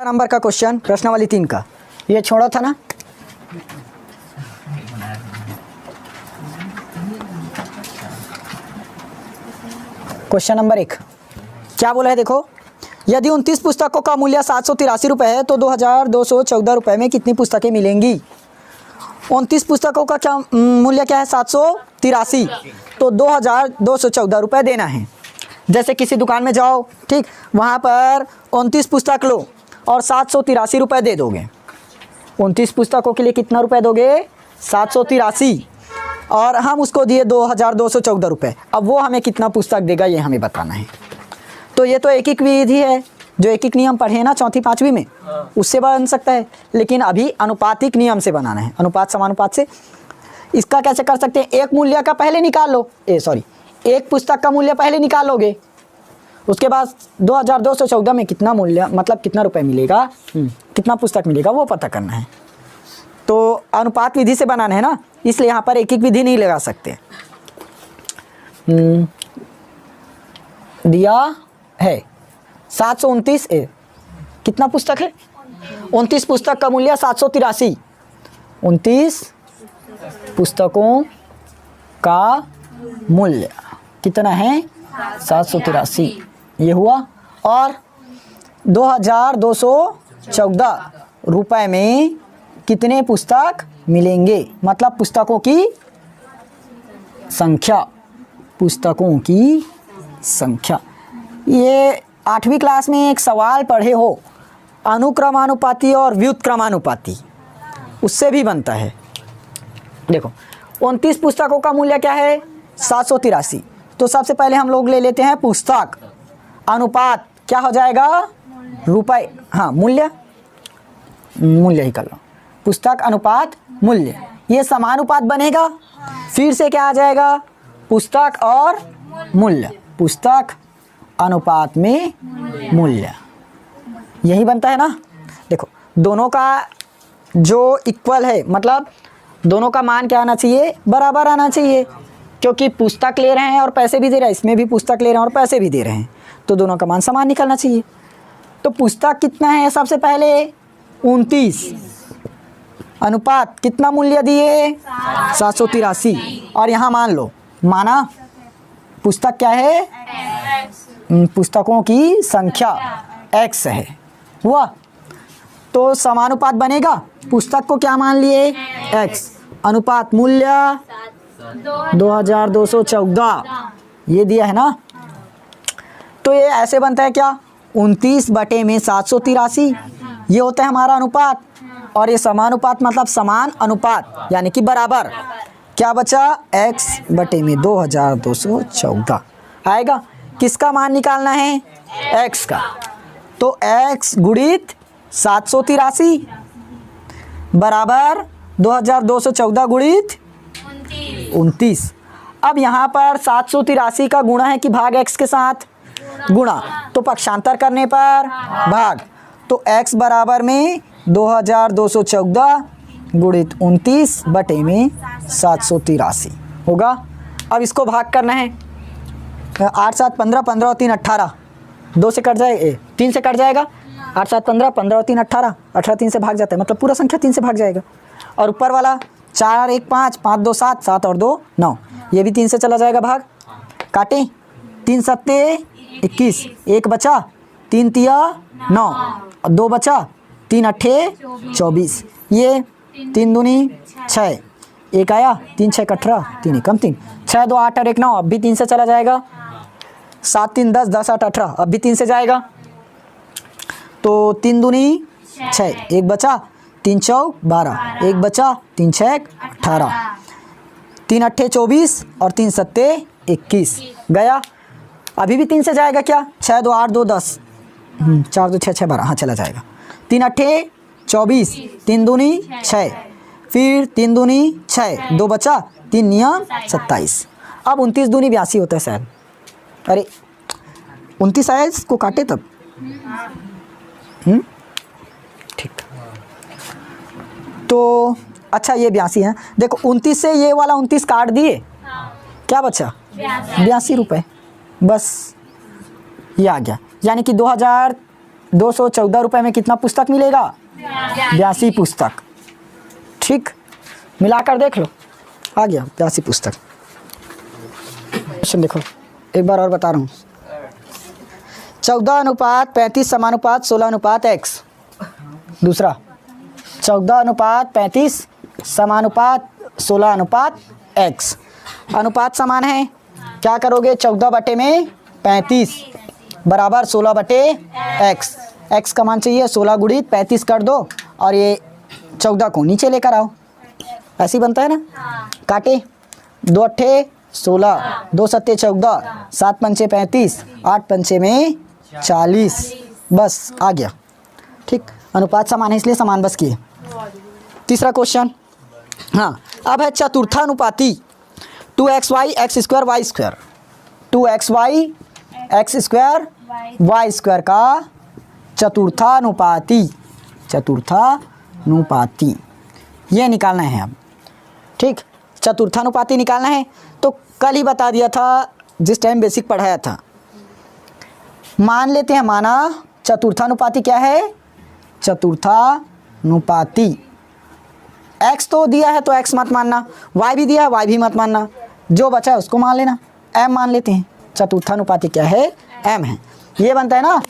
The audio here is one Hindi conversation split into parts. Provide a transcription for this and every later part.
नंबर का क्वेश्चन प्रश्नावली 3 का, ये छोड़ा था ना। क्वेश्चन नंबर 1 क्या बोला है, देखो। यदि 29 पुस्तकों का मूल्य 783 रुपये है तो 2214 रुपये में कितनी पुस्तकें मिलेंगी। 29 पुस्तकों का क्या मूल्य क्या है, 783, तो 2214 रुपये देना है। जैसे किसी दुकान में जाओ, ठीक, वहाँ पर 29 पुस्तक लो और 783 रुपये दे दोगे। 29 पुस्तकों के लिए कितना रुपए दोगे, 783, और हम उसको दिए 2214 रुपये। अब वो हमें कितना पुस्तक देगा ये हमें बताना है। तो ये तो एक विधि है, जो एक नियम पढ़े हैं ना चौथी पाँचवीं में, उससे बन सकता है। लेकिन अभी अनुपातिक नियम से बनाना है, अनुपात समानुपात से। इसका कैसे कर सकते हैं, एक मूल्य का पहले निकाल लो, एक पुस्तक का मूल्य पहले निकालोगे, उसके बाद 2214 में कितना मूल्य मतलब कितना रुपए मिलेगा, कितना पुस्तक मिलेगा वो पता करना है। तो अनुपात विधि से बनाना है ना, इसलिए यहाँ पर एक विधि नहीं लगा सकते। दिया है 729, कितना पुस्तक है, 29 पुस्तक का मूल्य 783, 29 पुस्तकों का मूल्य कितना है, 783, ये हुआ। और 2214 रुपये में कितने पुस्तक मिलेंगे, मतलब पुस्तकों की संख्या, पुस्तकों की संख्या। ये 8वीं क्लास में एक सवाल पढ़े हो, अनुक्रमानुपाती और व्युत्क्रमानुपाती, उससे भी बनता है। देखो 29 पुस्तकों का मूल्य क्या है, 783, तो सबसे पहले हम लोग ले लेते हैं पुस्तक, अनुपात क्या हो जाएगा, रुपए, हाँ मूल्य ही कर लो, पुस्तक अनुपात मूल्य, ये समानुपात बनेगा। फिर से क्या आ जाएगा, पुस्तक और मूल्य, पुस्तक अनुपात में मूल्य, यही बनता है ना। देखो दोनों का जो इक्वल है, मतलब दोनों का मान क्या आना चाहिए, बराबर आना चाहिए, क्योंकि पुस्तक ले रहे हैं और पैसे भी दे रहे हैं, इसमें भी पुस्तक ले रहे हैं और पैसे भी दे रहे हैं, तो दोनों का मान समान निकलना चाहिए। तो पुस्तक कितना है, सबसे पहले 29, अनुपात कितना मूल्य दिए, 783, और यहाँ मान लो, माना पुस्तक क्या है, पुस्तकों की संख्या x है, हुआ। तो समानुपात बनेगा, पुस्तक को क्या मान लिए, x, अनुपात मूल्य 2214, ये दिया है ना। तो ये ऐसे बनता है क्या, 29 बटे में 783, ये होता है हमारा अनुपात, और ये समानुपात मतलब समान अनुपात यानी कि बराबर, क्या बचा, x बटे में 2214 आएगा। किसका मान निकालना है, x का, तो x गुणित 783 बराबर 2214 गुणित 29। अब यहाँ पर 783 का गुणा है कि भाग x के साथ, गुणा, तो पक्षांतर करने पर भाग, तो x बराबर में 2214 गुणित 29 बटे में 783 होगा। अब इसको भाग करना है, 8 7 15, 15 और 3 18, 2 से कट जाएगा, 3 से कट जाएगा, 8 7 15, 15 और 3 18, 18 3 से भाग जाता है, मतलब पूरा संख्या 3 से भाग जाएगा। और ऊपर वाला 4 1 5, 5 2 7, 7 और 2 9, ये भी 3 से चला जाएगा भाग, काटे, 3 सत्ते 21, 1 बचा, 3 तिया 9, 2 बचा, 3 अट्ठे 24, ये 3 दूनी 6, 1 आया, 3 6 18, 3 एकम 3, 6 2 8 और 1 9, अब भी 3 से चला जाएगा, 7 3 10, 10 8 18, अब भी 3 से जाएगा, तो 3 दूनी 6, 1 बचा, 3 चौक 12, 1 बचा, 3 6 18, 3 अट्ठे 24 और 3 सत्ते 21, गया। अभी भी 3 से जाएगा क्या, 6 2 8 2 10, 4 2 6 6 12, हाँ चला जाएगा, 3 अट्ठे 24, 3 दूनी 6, फिर 3 दूनी 6, 2 बचा, 3 नियम 27। अब 29 दूनी 82 होता है शायद, अरे 29 आया, इसको काटे तब, ठीक। तो अच्छा ये 82 है, देखो 29 से ये वाला 29 काट दिए, क्या बचा, 82 रुपये, बस ये आ गया। यानी कि 214 रुपये में कितना पुस्तक मिलेगा? 82 पुस्तक। ठीक, मिलाकर देख लो, आ गया 82 पुस्तक। क्वेश्चन देखो, एक बार और बता रहा हूँ। 14:35 समानुपात 16:x। दूसरा 14:35 समानुपात 16:x। अनुपात समान है, क्या करोगे? 14/35 बराबर 16/x। x का मान चाहिए 16 गुणित 35 कर दो और ये 14 को नीचे लेकर आओ, ऐसे ही बनता है ना। काटे, 2 अट्ठे 16, 2 सत्ते 14, 7 पंचे 35, 8 पंचे में 40, बस आ गया। ठीक, अनुपात समान है इसलिए समान बस किए। तीसरा क्वेश्चन, हाँ अब है चतुर्थानुपाती 2xy x square y square. 2xy x square y square का चतुर्थानुपाती, चतुर्थानुपाती ये निकालना है अब। ठीक, चतुर्थानुपाती निकालना है तो कल ही बता दिया था जिस टाइम बेसिक पढ़ाया था। मान लेते हैं, माना चतुर्थानुपाती क्या है? चतुर्थानुपाती x तो दिया है तो x मत मानना, y भी दिया है y भी मत मानना, जो बचा है उसको मान लेना, m मान लेते हैं। चतुर्थानुपाती क्या है? m है। ये बनता है ना,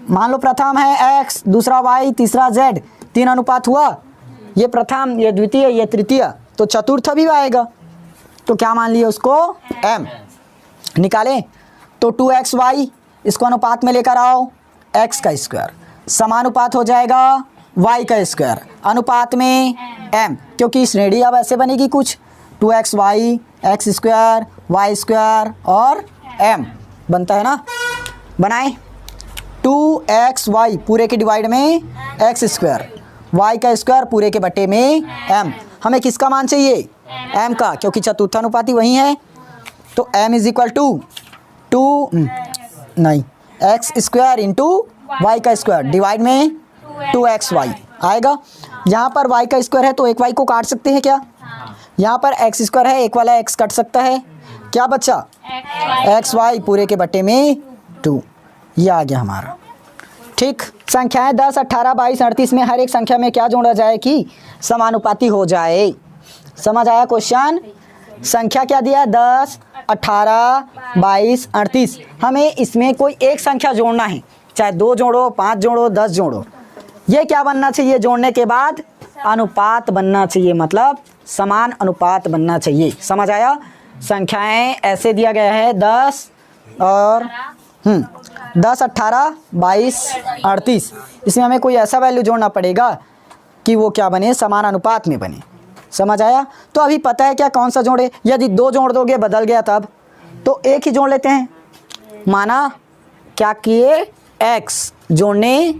मान लो प्रथम है x, दूसरा y, तीसरा z, 3 अनुपात हुआ, ये प्रथम, ये द्वितीय, ये तृतीय, तो चतुर्थ भी आएगा, तो क्या मान लिया उसको? m। निकालें तो 2xy इसको अनुपात में लेकर आओ, x का स्क्वायर समानुपात हो जाएगा y का स्क्वायर अनुपात में m, क्योंकि श्रेणी अब ऐसे बनेगी कुछ 2xy x square y square और m बनता है ना। बनाएं, 2xy पूरे के डिवाइड में x स्क्वायर, y का स्क्वायर पूरे के बटे में m। हमें किसका मान चाहिए? m का, क्योंकि चतुर्थानुपाती वही है, तो m is equal to x square into y का स्क्वायर डिवाइड में 2xy आएगा। यहाँ पर y का स्क्वायर है तो एक y को काट सकते हैं क्या? यहाँ पर x स्क्वायर है, एक वाला x कट सकता है, क्या बचा? xy पूरे के बटे में 2, ये आ गया हमारा। ठीक, संख्याएं 10, 18, 22, 38 में हर एक संख्या में क्या जोड़ा जाए कि समानुपाती हो जाए। समझ आया क्वेश्चन? संख्या क्या दिया? 10, 18, 22, 38। हमें इसमें कोई एक संख्या जोड़ना है, चाहे 2 जोड़ो, 5 जोड़ो, 10 जोड़ो। ये क्या बनना चाहिए? जोड़ने के बाद अनुपात बनना चाहिए, मतलब समान अनुपात बनना चाहिए। समझ आया? संख्याएं ऐसे दिया गया है 10 और 10, 18, 22, 38। इसमें हमें कोई ऐसा वैल्यू जोड़ना पड़ेगा कि वो क्या बने? समान अनुपात में बने। समझ आया? तो अभी पता है क्या कौन सा जोड़े? यदि 2 जोड़ दोगे बदल गया तब, तो एक ही जोड़ लेते हैं। माना क्या किए? x जोड़ने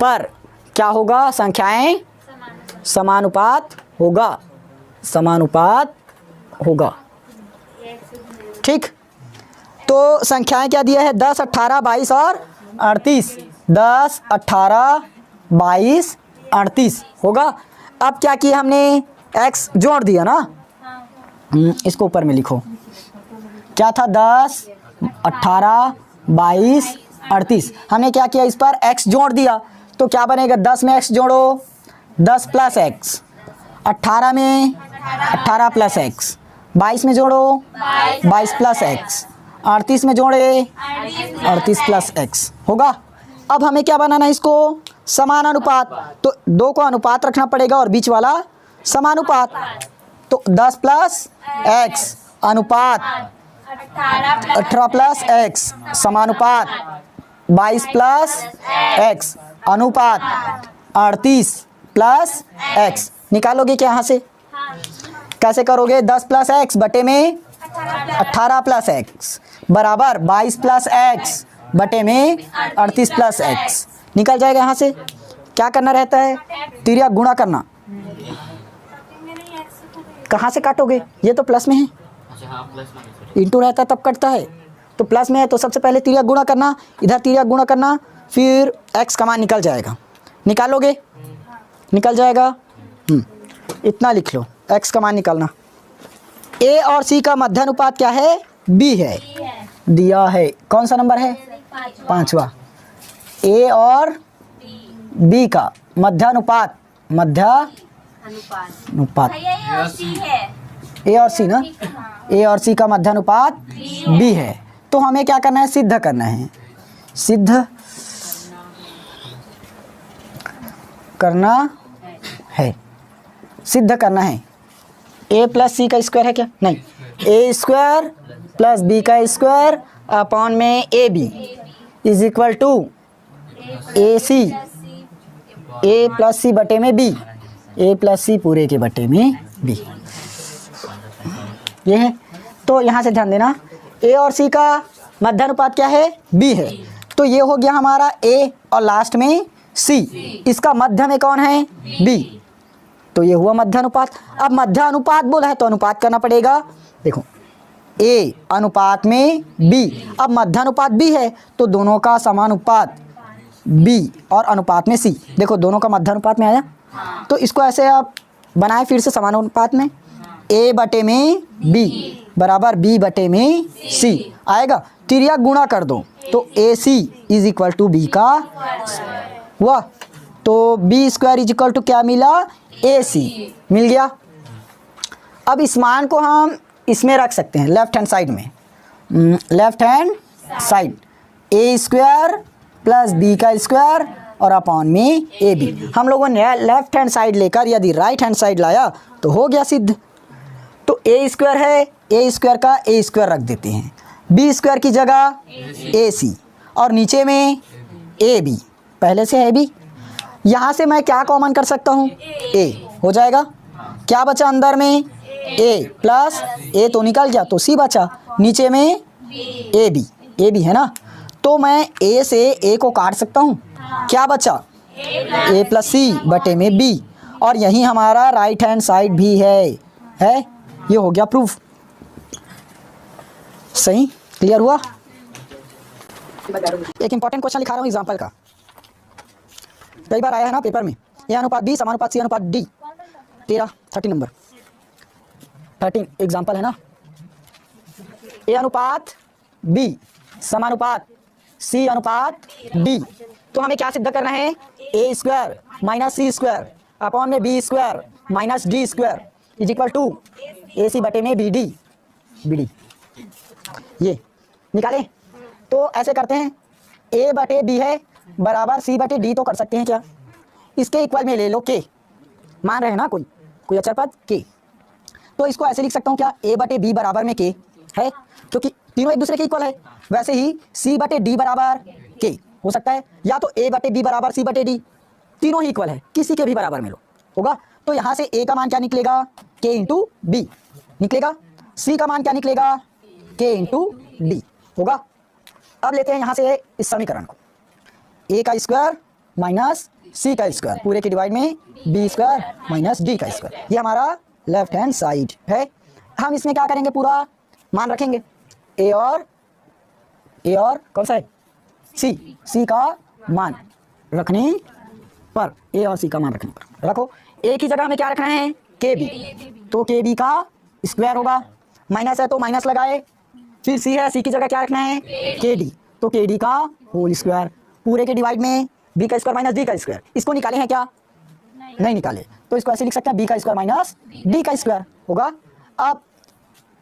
पर क्या होगा? संख्याएं समानुपात होगा, समानुपात होगा। ठीक, तो संख्याएं क्या दिया है? 10, 18, 22 और 38। 10, 18, 22, 38 होगा। अब क्या किया हमने? x जोड़ दिया ना, इसको ऊपर में लिखो। क्या था? 10, 18, 22, 38। हमने क्या किया? इस पर x जोड़ दिया, तो क्या बनेगा? 10 में x जोड़ो, 10 प्लस x, 18 में 18 प्लस x, 22 में जोड़ो 22 प्लस x, 38 में जोड़े 38 प्लस x होगा। अब हमें क्या बनाना है? इसको समान अनुपात, तो 2 को अनुपात रखना पड़ेगा और बीच वाला समानुपात। तो 10 प्लस x अनुपात 18 प्लस x समानुपात 22 प्लस x अनुपात 38 प्लस x। निकालोगे क्या यहाँ से? कैसे करोगे? 10 प्लस x बटे में 18 प्लस x बराबर 22 प्लस x बटे में 38 प्लस x। निकल जाएगा यहाँ से। क्या करना रहता है? तिर्यक गुणा करना। कहाँ से काटोगे? ये तो प्लस में है, इंटू रहता तब कटता है, तो प्लस में है तो सबसे पहले तिर्यक गुणा करना, इधर तिर्यक गुणा करना, फिर x का मान निकल जाएगा। निकालोगे? निकल जाएगा। इतना लिख लो, x का मान निकालना। a और c का मध्य अनुपात क्या है? b है, दिया है। कौन सा नंबर है? 5वां। a और बी का मध्यानुपात ए और सी ना, ए और सी का मध्यानुपात बी है। तो हमें क्या करना है, सिद्ध करना है, सिद्ध करना है, सिद्ध करना है। ए प्लस सी का स्क्वायर है क्या, नहीं, ए स्क्वायर प्लस बी का स्क्वायर अपॉन में A B is equal to A C, A plus C बटे में बी, ए प्लस सी पूरे के बटे में बी, ये है। तो यहाँ से ध्यान देना, ए और सी का मध्यानुपात क्या है, बी है। तो ये हो गया हमारा ए और लास्ट में सी, इसका मध्य में कौन है, बी। तो ये हुआ मध्यानुपात। अब मध्यानुपात बोला है तो अनुपात करना पड़ेगा। देखो ए अनुपात में बी, अब मध्यानुपात बी है तो दोनों का समानुपात बी और अनुपात में सी। देखो दोनों का मध्यानुपात में आया, तो इसको ऐसे आप बनाए फिर से समानुपात में, ए बटे में बी बराबर बी बटे में सी आएगा। तिर्यक गुणा कर दो तो A C is equal to B का हुआ, तो B square is equal to क्या मिला, ए सी मिल गया। अब इस मान को हम इसमें रख सकते हैं लेफ्ट हैंड साइड में, लेफ्ट हैंड साइड ए स्क्वायर प्लस बी का स्क्वायर और अपॉन में ए बी। हम लोगों ने लेफ्ट हैंड साइड लेकर यदि राइट हैंड साइड लाया तो हो गया सिद्ध। तो ए स्क्वायर है, ए स्क्वायर का ए स्क्वायर रख देते हैं, बी स्क्वायर की जगह ए सी और नीचे में ए बी, पहले से है बी। यहाँ से मैं क्या कॉमन कर सकता हूँ, ए हो जाएगा, क्या बचा अंदर में, ए प्लस ए तो निकल गया तो सी बचा, नीचे में ए बी है ना। तो मैं ए से ए को काट सकता हूँ, क्या बचा, ए प्लस सी बटे में बी, और यही हमारा राइट हैंड साइड भी है। ये हो गया प्रूफ। सही, क्लियर हुआ। एक इंपॉर्टेंट क्वेश्चन लिखा रहा हूँ एग्जाम्पल का, कई बार आया है ना पेपर में, ए अनुपात बी समानुपात सी अनुपात डी, 13 नंबर 13 एग्जाम्पल है ना। ए अनुपात बी समानुपात सी अनुपात डी, तो हमें क्या सिद्ध करना है, A square minus C square upon में B square minus D square is equal to A C बटे में बी डी, ये निकालें। तो ऐसे करते हैं, ए बटे बी है बराबर सी बटे डी, तो कर सकते हैं क्या, इसके इक्वल में ले लो के, मान रहे हैं ना कोई अचर पद के, तो इसको ऐसे लिख सकता हूँ क्या, ए बटे बी बराबर में के है, क्योंकि तीनों एक दूसरे के इक्वल है। वैसे ही सी बटे डी बराबर के हो सकता है, या तो ए बटे बी बराबर सी बटे डी, तीनों ही इक्वल है, किसी के भी बराबर में लो होगा। तो यहाँ से ए का मान क्या निकलेगा, के इंटू बी निकलेगा, सी का मान क्या निकलेगा, के इंटू डी होगा। अब लेते हैं यहाँ से इस समीकरण को, ए का स्क्वायर माइनस सी का स्क्वायर पूरे के डिवाइड में बी स्क्वायर माइनस डी का स्क्वायर, ये हमारा लेफ्ट हैंड साइड है। हम इसमें क्या करेंगे, पूरा मान रखेंगे, ए और कौन सा है, सी का मान रखने पर, ए और सी का मान रखने पर रखो। ए की जगह हमें क्या रखना है, के बी, तो के बी का स्क्वायर होगा, माइनस है तो माइनस लगाए, फिर सी है, सी की जगह क्या रखना है, के डी, तो के डी का होल स्क्वायर पूरे के डिवाइड में बी का स्क्वायर माइनस डी का स्क्वायर। इसको निकाले हैं क्या, नहीं निकाले, तो इसको ऐसे लिख सकते हैं, बी का स्क्वायर माइनस डी का स्क्वायर होगा। अब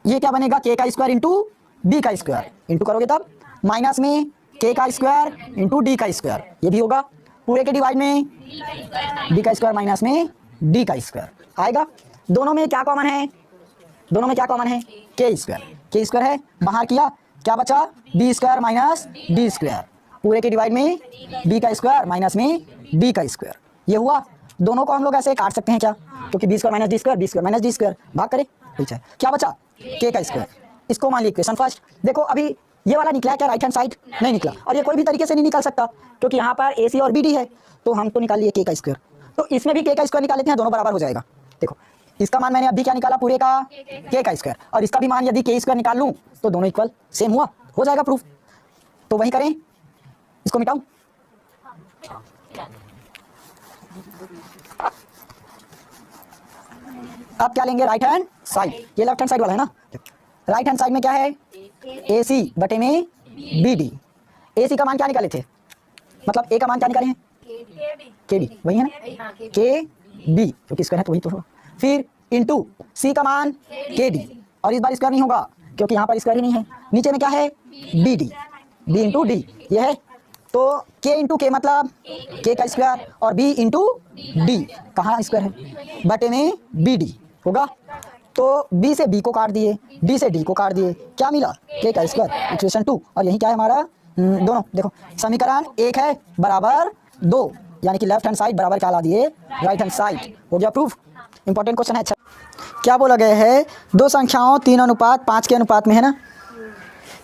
ये क्या बनेगा, के का स्क्वायर इंटू बी का स्क्वायर, इंटू करोगे तब माइनस में के का स्क्वायर इंटू डी का स्क्वायर, ये भी होगा, पूरे के डिवाइड में बी का स्क्वायर माइनस में डी का स्क्वायर आएगा। दोनों में क्या कॉमन है, दोनों में क्या कॉमन है, के स्क्वायर है, बाहर किया क्या बचा, B square minus D square पूरे के डिवाइड में बी का स्क्वायर माइनस में डी का स्क्वायर, ये हुआ। दोनों को हम लोग ऐसे काट सकते हैं क्या, क्योंकि B square minus D square, B square minus D square भाग करें, ठीक है, क्या बचा, के का स्क्वायर। इसको मान लीजिए इक्वेशन फर्स्ट। देखो अभी ये वाला निकला क्या, राइट हैंड साइड नहीं निकला, और ये कोई भी तरीके से नहीं निकल सकता क्योंकि यहाँ पर ए सी और बी डी है, तो हम तो निकाल लिए के का स्क्वायर, तो इसमें भी के का स्क्वायर निकाल लेते हैं, दोनों बराबर हो जाएगा। देखो इसका मान मैंने अभी क्या निकाला, पूरे का के का स्क्वायर, और इसका भी मान यदि के स्क्वायर निकाल लूँ तो दोनों इक्वल सेम हुआ, हो जाएगा प्रूफ। तो वही करें, इसको मिटाऊं, अब क्या लेंगे, राइट हैंड साइड, ये लेफ्ट हैंड साइड वाला है ना। राइट हैंड साइड में क्या है, ए सी बटे में बी डी। ए सी का मान क्या निकाले थे, मतलब ए का मान क्या निकाले हैं, के बी वही है ना, के बी क्योंकि स्क्वायर है तो वही तो होगा। फिर इंटू सी का मान के डी, और इस बार स्क्वायर नहीं होगा क्योंकि यहाँ पर स्क्वायर ही नहीं है। नीचे में क्या है, B D, B into D ये है। तो के इंटू के मतलब के का स्क्वायर और बी इंटू डी, कहाँ स्क्वायर है, बटे में बी डी होगा। तो बी से बी को काट दिए, डी से डी को काट दिए, क्या मिला, के का स्क्वायर, इक्वेशन 2। और यही क्या है हमारा दोनों, देखो समीकरण 1 है बराबर 2, यानी कि लेफ्ट हैंड साइड बराबर क्या ला दिए, राइट हैंड साइड, हो गया प्रूफ। इंपॉर्टेंट क्वेश्चन है। अच्छा क्या बोला गया है, दो संख्याओं 3:5 के अनुपात में है ना,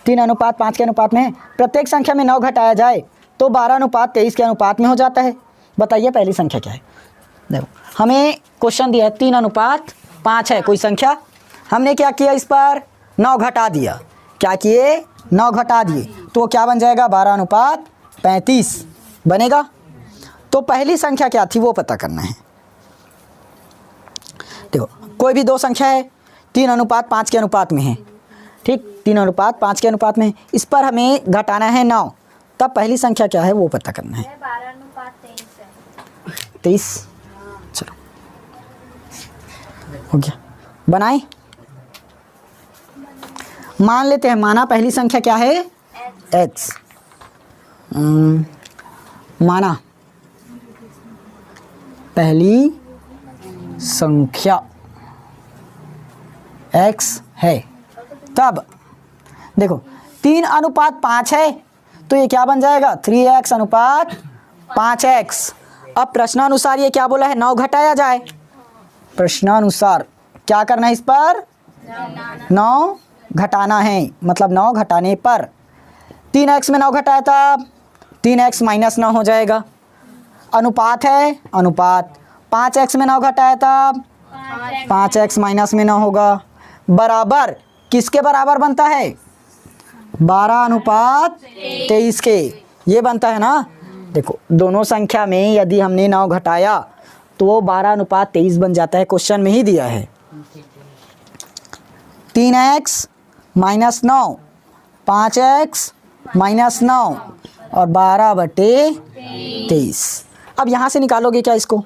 3:5 के अनुपात में है। प्रत्येक संख्या में 9 घटाया जाए तो 12:23 के अनुपात में हो जाता है। बताइए पहली संख्या क्या है। देखो हमें क्वेश्चन दिया है 3:5 है कोई संख्या, हमने क्या किया, इस पर 9 घटा दिया, क्या किए, 9 घटा दिए, तो क्या बन जाएगा, 12:35 बनेगा। तो पहली संख्या क्या थी वो पता करना है। देखो कोई भी दो संख्या है 3:5 के अनुपात में है, ठीक, 3:5 के अनुपात में है, इस पर हमें घटाना है 9, तब पहली संख्या क्या है वो पता करना है। 23, चलो हो गया, बनाए, मान लेते हैं, माना पहली संख्या क्या है, x, माना पहली संख्या x है, तब देखो 3:5 है तो ये क्या बन जाएगा, 3x/5x। अब प्रश्नानुसार ये क्या बोला है, 9 घटाया जाए, प्रश्नानुसार क्या करना है, इस पर 9 घटाना है, मतलब 9 घटाने पर 3x में 9 घटाया था 3x - 9 हो जाएगा। अनुपात है, अनुपात 5x में 9 घटाया था 5x - 9 होगा, बराबर किसके बराबर बनता है, 12:23 के, ये बनता है ना। देखो दोनों संख्या में यदि हमने 9 घटाया तो वो 12:23 बन जाता है, क्वेश्चन में ही दिया है। 3x - 9, 5x - 9 और 12/23। अब यहाँ से निकालोगे क्या इसको,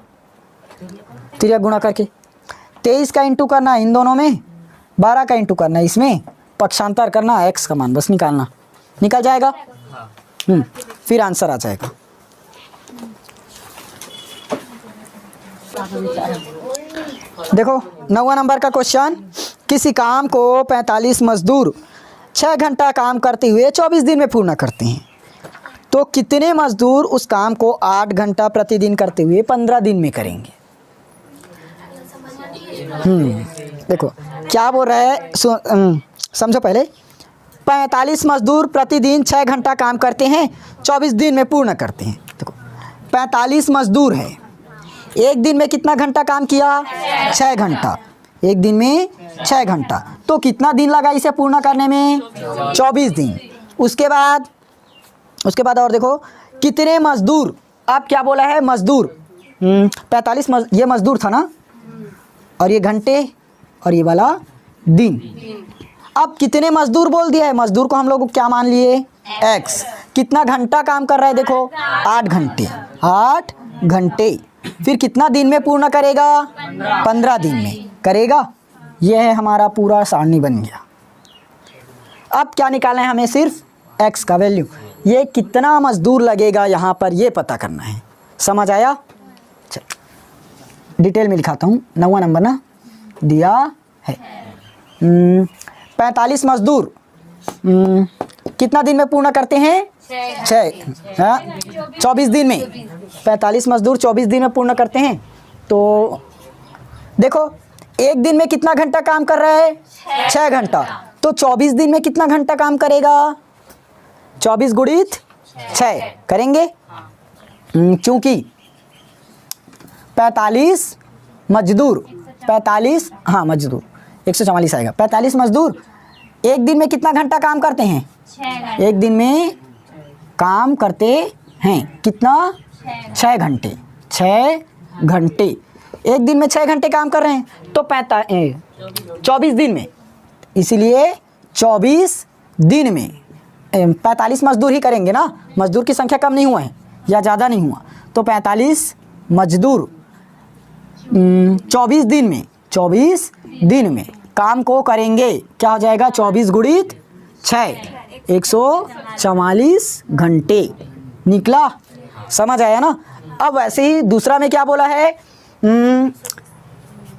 तिर्यक गुणा करके, 23 का इंटू करना इन दोनों में, 12 का इंटू करना इसमें, पक्षांतर करना, x का मान बस निकालना, निकल जाएगा। फिर आंसर आ जाएगा। देखो 9वां नंबर का क्वेश्चन, किसी काम को 45 मजदूर 6 घंटा काम करते हुए 24 दिन में पूर्ण करते हैं, तो कितने मजदूर उस काम को 8 घंटा प्रतिदिन करते हुए 15 दिन में करेंगे। देखो क्या बोल रहा है, समझो पहले, 45 मजदूर प्रतिदिन 6 घंटा काम करते हैं, 24 दिन में पूर्ण करते हैं। देखो 45 मजदूर है, एक दिन में कितना घंटा काम किया, 6 घंटा, एक दिन में 6 घंटा, तो कितना दिन लगा इसे पूर्ण करने में, 24 दिन। उसके बाद और देखो कितने मजदूर, अब क्या बोला है, मजदूर 45 ये मजदूर था ना, और ये घंटे और ये वाला दिन। अब कितने मजदूर बोल दिया है, मजदूर को हम लोग क्या मान लिए, x, कितना घंटा काम कर रहा है, देखो 8 घंटे, 8 घंटे, फिर कितना दिन में पूर्ण करेगा, 15 दिन में करेगा। यह है हमारा पूरा सारणी बन गया। अब क्या निकालना है हमें, सिर्फ x का वैल्यू, ये कितना मजदूर लगेगा यहाँ पर ये पता करना है। समझ आया, चल डिटेल में लिखाता हूँ। 9वां नंबर ना दिया है, 45 मजदूर कितना दिन में पूर्ण करते हैं, 6, 24 दिन में, 45 मजदूर 24 दिन में पूर्ण करते हैं। तो देखो एक दिन में कितना घंटा काम कर रहा है, 6 घंटा, तो 24 दिन में कितना घंटा काम करेगा, 24 गुणित 6 करेंगे, क्योंकि 45 मजदूर, 45 हाँ मजदूर 144 आएगा। 45 मजदूर एक दिन में कितना घंटा काम करते हैं, एक दिन में काम करते हैं कितना, 6 घंटे, 6 घंटे, एक दिन में 6 घंटे काम कर रहे हैं, तो 24 दिन में, इसीलिए 24 दिन में 45 मजदूर ही करेंगे ना, मजदूर की संख्या कम नहीं हुआ है या ज़्यादा नहीं हुआ, तो 45 मजदूर 24 दिन में, 24 दिन में काम को करेंगे, क्या हो जाएगा 24 गुणित 6, 144 घंटे निकला। समझ आया ना। अब वैसे ही दूसरा में क्या बोला है,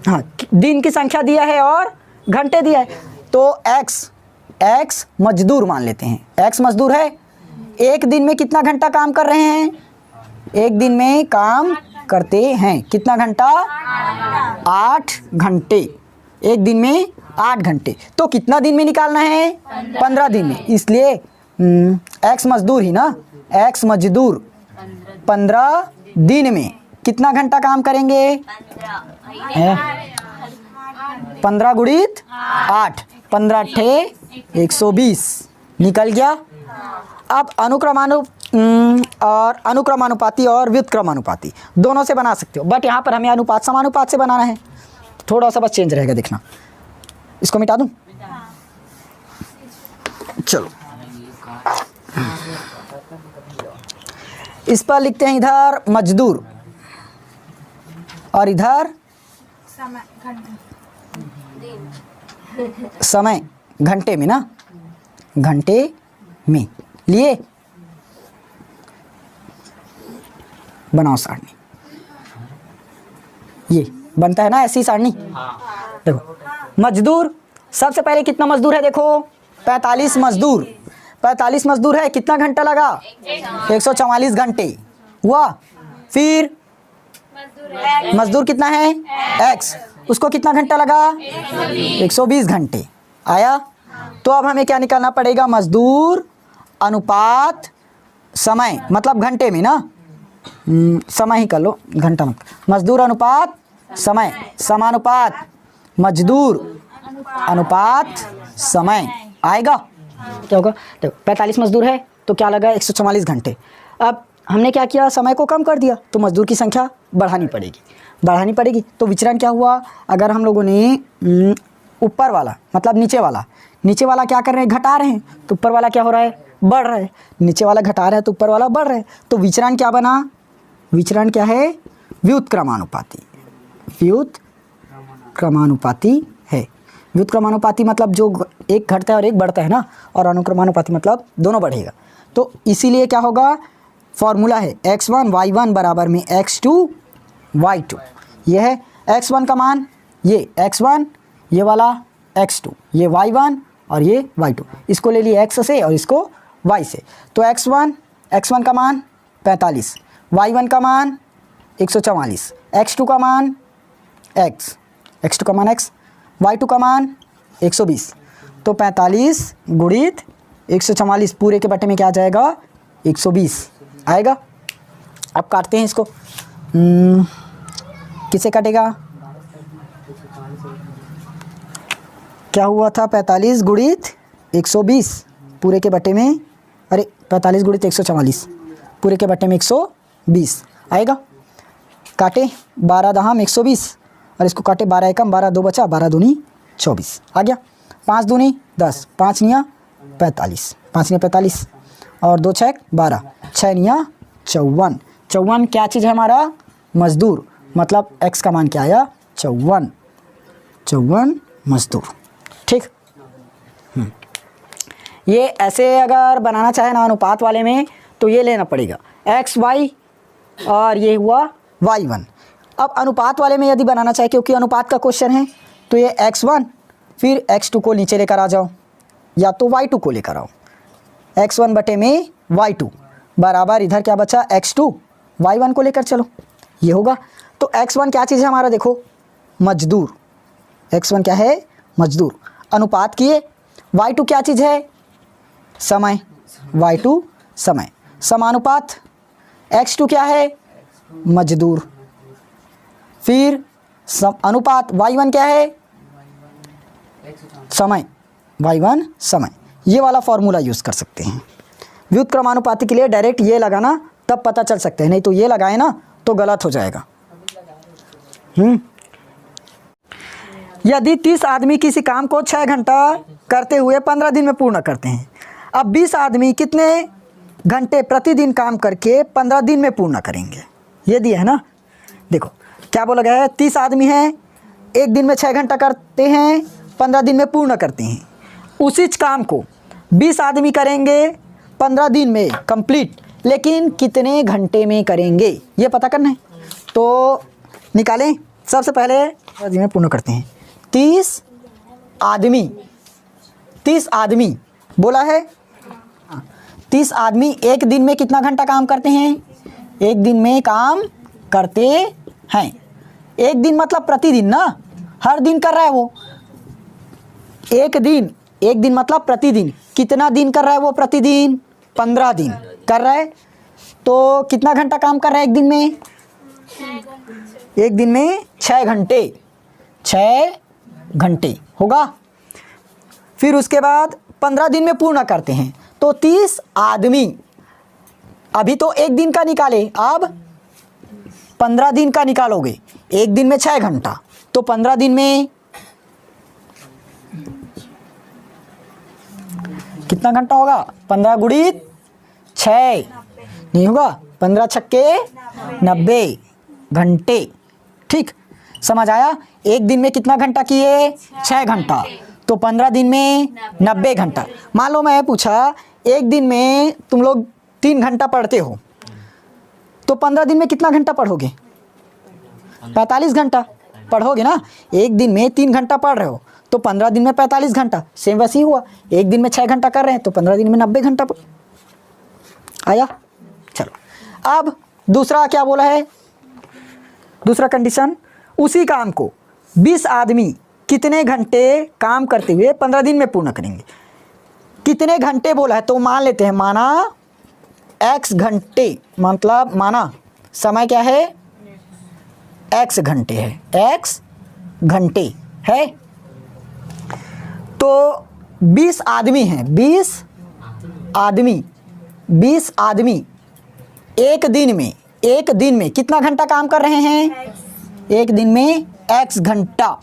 हाँ दिन की संख्या दिया है और घंटे दिया है, तो x मजदूर मान लेते हैं। x मजदूर है, एक दिन में कितना घंटा काम कर रहे हैं, एक दिन में काम करते हैं कितना घंटा, 8 घंटे, एक दिन में 8 घंटे। तो कितना दिन में निकालना है, 15 दिन में, इसलिए x मजदूर ही ना, x मजदूर 15 दिन में कितना घंटा काम करेंगे, 15 गुणित 8, 15 अट्ठे 120 निकल गया। अब अनुक्रमानुपाती और व्युत्क्रमानुपाती दोनों से बना सकते हो, बट यहाँ पर हमें अनुपात समानुपात से बनाना है, थोड़ा सा बस चेंज रहेगा, देखना। इसको मिटा दूँ, चलो इस पर लिखते हैं इधर मजदूर और इधर समय, घंटे में ना, घंटे में लिए बनाओ सारणी, ये बनता है ना ऐसी सारणी। देखो मजदूर, सबसे पहले कितना मजदूर है, देखो 45 मजदूर, 45 मजदूर है, कितना घंटा लगा, 144 घंटे हुआ। फिर मजदूर कितना है, x, उसको कितना घंटा लगा, 120 घंटे आया। तो अब हमें क्या निकालना पड़ेगा, मजदूर अनुपात समय, मतलब घंटे में ना, समय ही कर लो, घंटा मत, मजदूर अनुपात समय, समानुपात मजदूर अनुपात समय आएगा। क्या होगा, देखो 45 मजदूर है तो क्या लगा, 144 घंटे। अब हमने क्या किया, समय को कम कर दिया, तो मजदूर की संख्या बढ़ानी पड़ेगी। तो विचरण क्या हुआ, अगर हम लोगों ने ऊपर वाला मतलब नीचे वाला क्या कर रहे हैं, घटा रहे हैं, तो ऊपर वाला क्या हो रहा है, बढ़ रहा है। नीचे वाला घटा रहा है तो ऊपर वाला बढ़ रहा है, तो विचरण क्या बना, विचरण क्या है, व्युत्क्रमानुपाती है। व्युत्क्रमानुपाती मतलब जो एक घटता है और एक बढ़ता है ना, और अनुक्रमानुपाती मतलब दोनों बढ़ेगा। तो इसीलिए क्या होगा, फॉर्मूला है x1 y1 बराबर में x2 y2। ये है x1 का मान, ये x1, ये वाला x2, ये y1 और ये y2। इसको ले लिए x से और इसको y से, तो x1 का मान 45, y1 का मान 144, x2 का मान x, y2 का मान 120। तो 45 गुणित 144 पूरे के बटे में क्या आ जाएगा, 120 आएगा। अब काटते हैं इसको, किसे काटेगा, क्या हुआ था, 45 गुणित 120 पूरे के बटे में, अरे 45 गुणित 144 पूरे के बटे में 120 आएगा। काटे 12 दहाम 120 और इसको काटे 12 एकम 12 दो बचा, 12 दूनी 24 आ गया। 5 दूनी 10, 5 निया 45, 5 निया 45 और 2 छः 12, 6 निया 54। 54 क्या चीज़ है हमारा, मजदूर, मतलब x का मान क्या आया, 54 मजदूर। ठीक, ये ऐसे अगर बनाना चाहे ना अनुपात वाले में, तो ये लेना पड़ेगा x y और ये हुआ y1। अब अनुपात वाले में यदि बनाना चाहे, क्योंकि अनुपात का क्वेश्चन है, तो ये x1 फिर x2 को नीचे लेकर आ जाओ, या तो y2 को लेकर आओ, x1 बटे में y2 बराबर इधर क्या बचा, x2 y1 को लेकर चलो, ये होगा। तो x1 क्या चीज़ है हमारा, देखो मजदूर, x1 क्या है, मजदूर, अनुपात किए। y2 क्या चीज़ है, समय, y2 समय, समानुपात। x2 क्या है, मजदूर, फिर अनुपात y1 क्या है, समय, y1 समय। ये वाला फॉर्मूला यूज़ कर सकते हैं। व्युत्क्रमानुपाती के लिए डायरेक्ट ये लगाना, तब पता चल सकते हैं, नहीं तो ये लगाए ना तो गलत हो जाएगा। यदि 30 आदमी किसी काम को 6 घंटा करते हुए 15 दिन में पूर्ण करते हैं, अब 20 आदमी कितने घंटे प्रतिदिन काम करके 15 दिन में पूर्ण करेंगे, ये दिया है ना। देखो क्या बोला गया है, 30 आदमी हैं, एक दिन में 6 घंटा करते हैं, 15 दिन में पूर्ण करते हैं। उसी काम को 20 आदमी करेंगे 15 दिन में कंप्लीट, लेकिन कितने घंटे में करेंगे ये पता करना है। तो निकालें, सबसे पहले 15 दिन में पूर्ण करते हैं। 30 आदमी बोला है, 30 आदमी एक दिन में कितना घंटा काम करते हैं? एक दिन में काम करते हैं। एक दिन मतलब प्रतिदिन ना, हर दिन कर रहा है वो। एक दिन मतलब प्रतिदिन। कितना दिन कर रहा है वो प्रतिदिन? 15 दिन कर रहा है। तो कितना घंटा काम कर रहा है एक दिन में? एक दिन में 6 घंटे। 6 घंटे होगा। फिर उसके बाद 15 दिन में पूर्ण करते हैं। तो 30 आदमी, अभी तो एक दिन का निकाले, अब 15 दिन का निकालोगे। एक दिन में 6 घंटा, तो 15 दिन में कितना घंटा होगा? 15 गुणित 6 नहीं होगा, 15 छक्के 90 घंटे। ठीक, समझ आया? एक दिन में कितना घंटा किए? 6 घंटा। तो 15 दिन में 90 घंटा। मान लो मैं पूछा एक दिन में तुम लोग 3 घंटा पढ़ते हो, तो 15 दिन में कितना घंटा पढ़ोगे? 45 घंटा पढ़ोगे ना। एक दिन में 3 घंटा पढ़ रहे हो, तो 15 दिन में 45 घंटा। सेम वैसे ही हुआ, एक दिन में 6 घंटा कर रहे हैं, तो 15 दिन में 90 घंटा आया। चलो अब दूसरा क्या बोला है? दूसरा कंडीशन, उसी काम को 20 आदमी कितने घंटे काम करते हुए 15 दिन में पूर्ण करेंगे। कितने घंटे बोला है, तो मान लेते हैं, माना x घंटे, मतलब माना समय क्या है? x घंटे है, x घंटे है। तो 20 आदमी हैं, 20 आदमी एक दिन में कितना घंटा काम कर रहे हैं? एक दिन में x घंटा,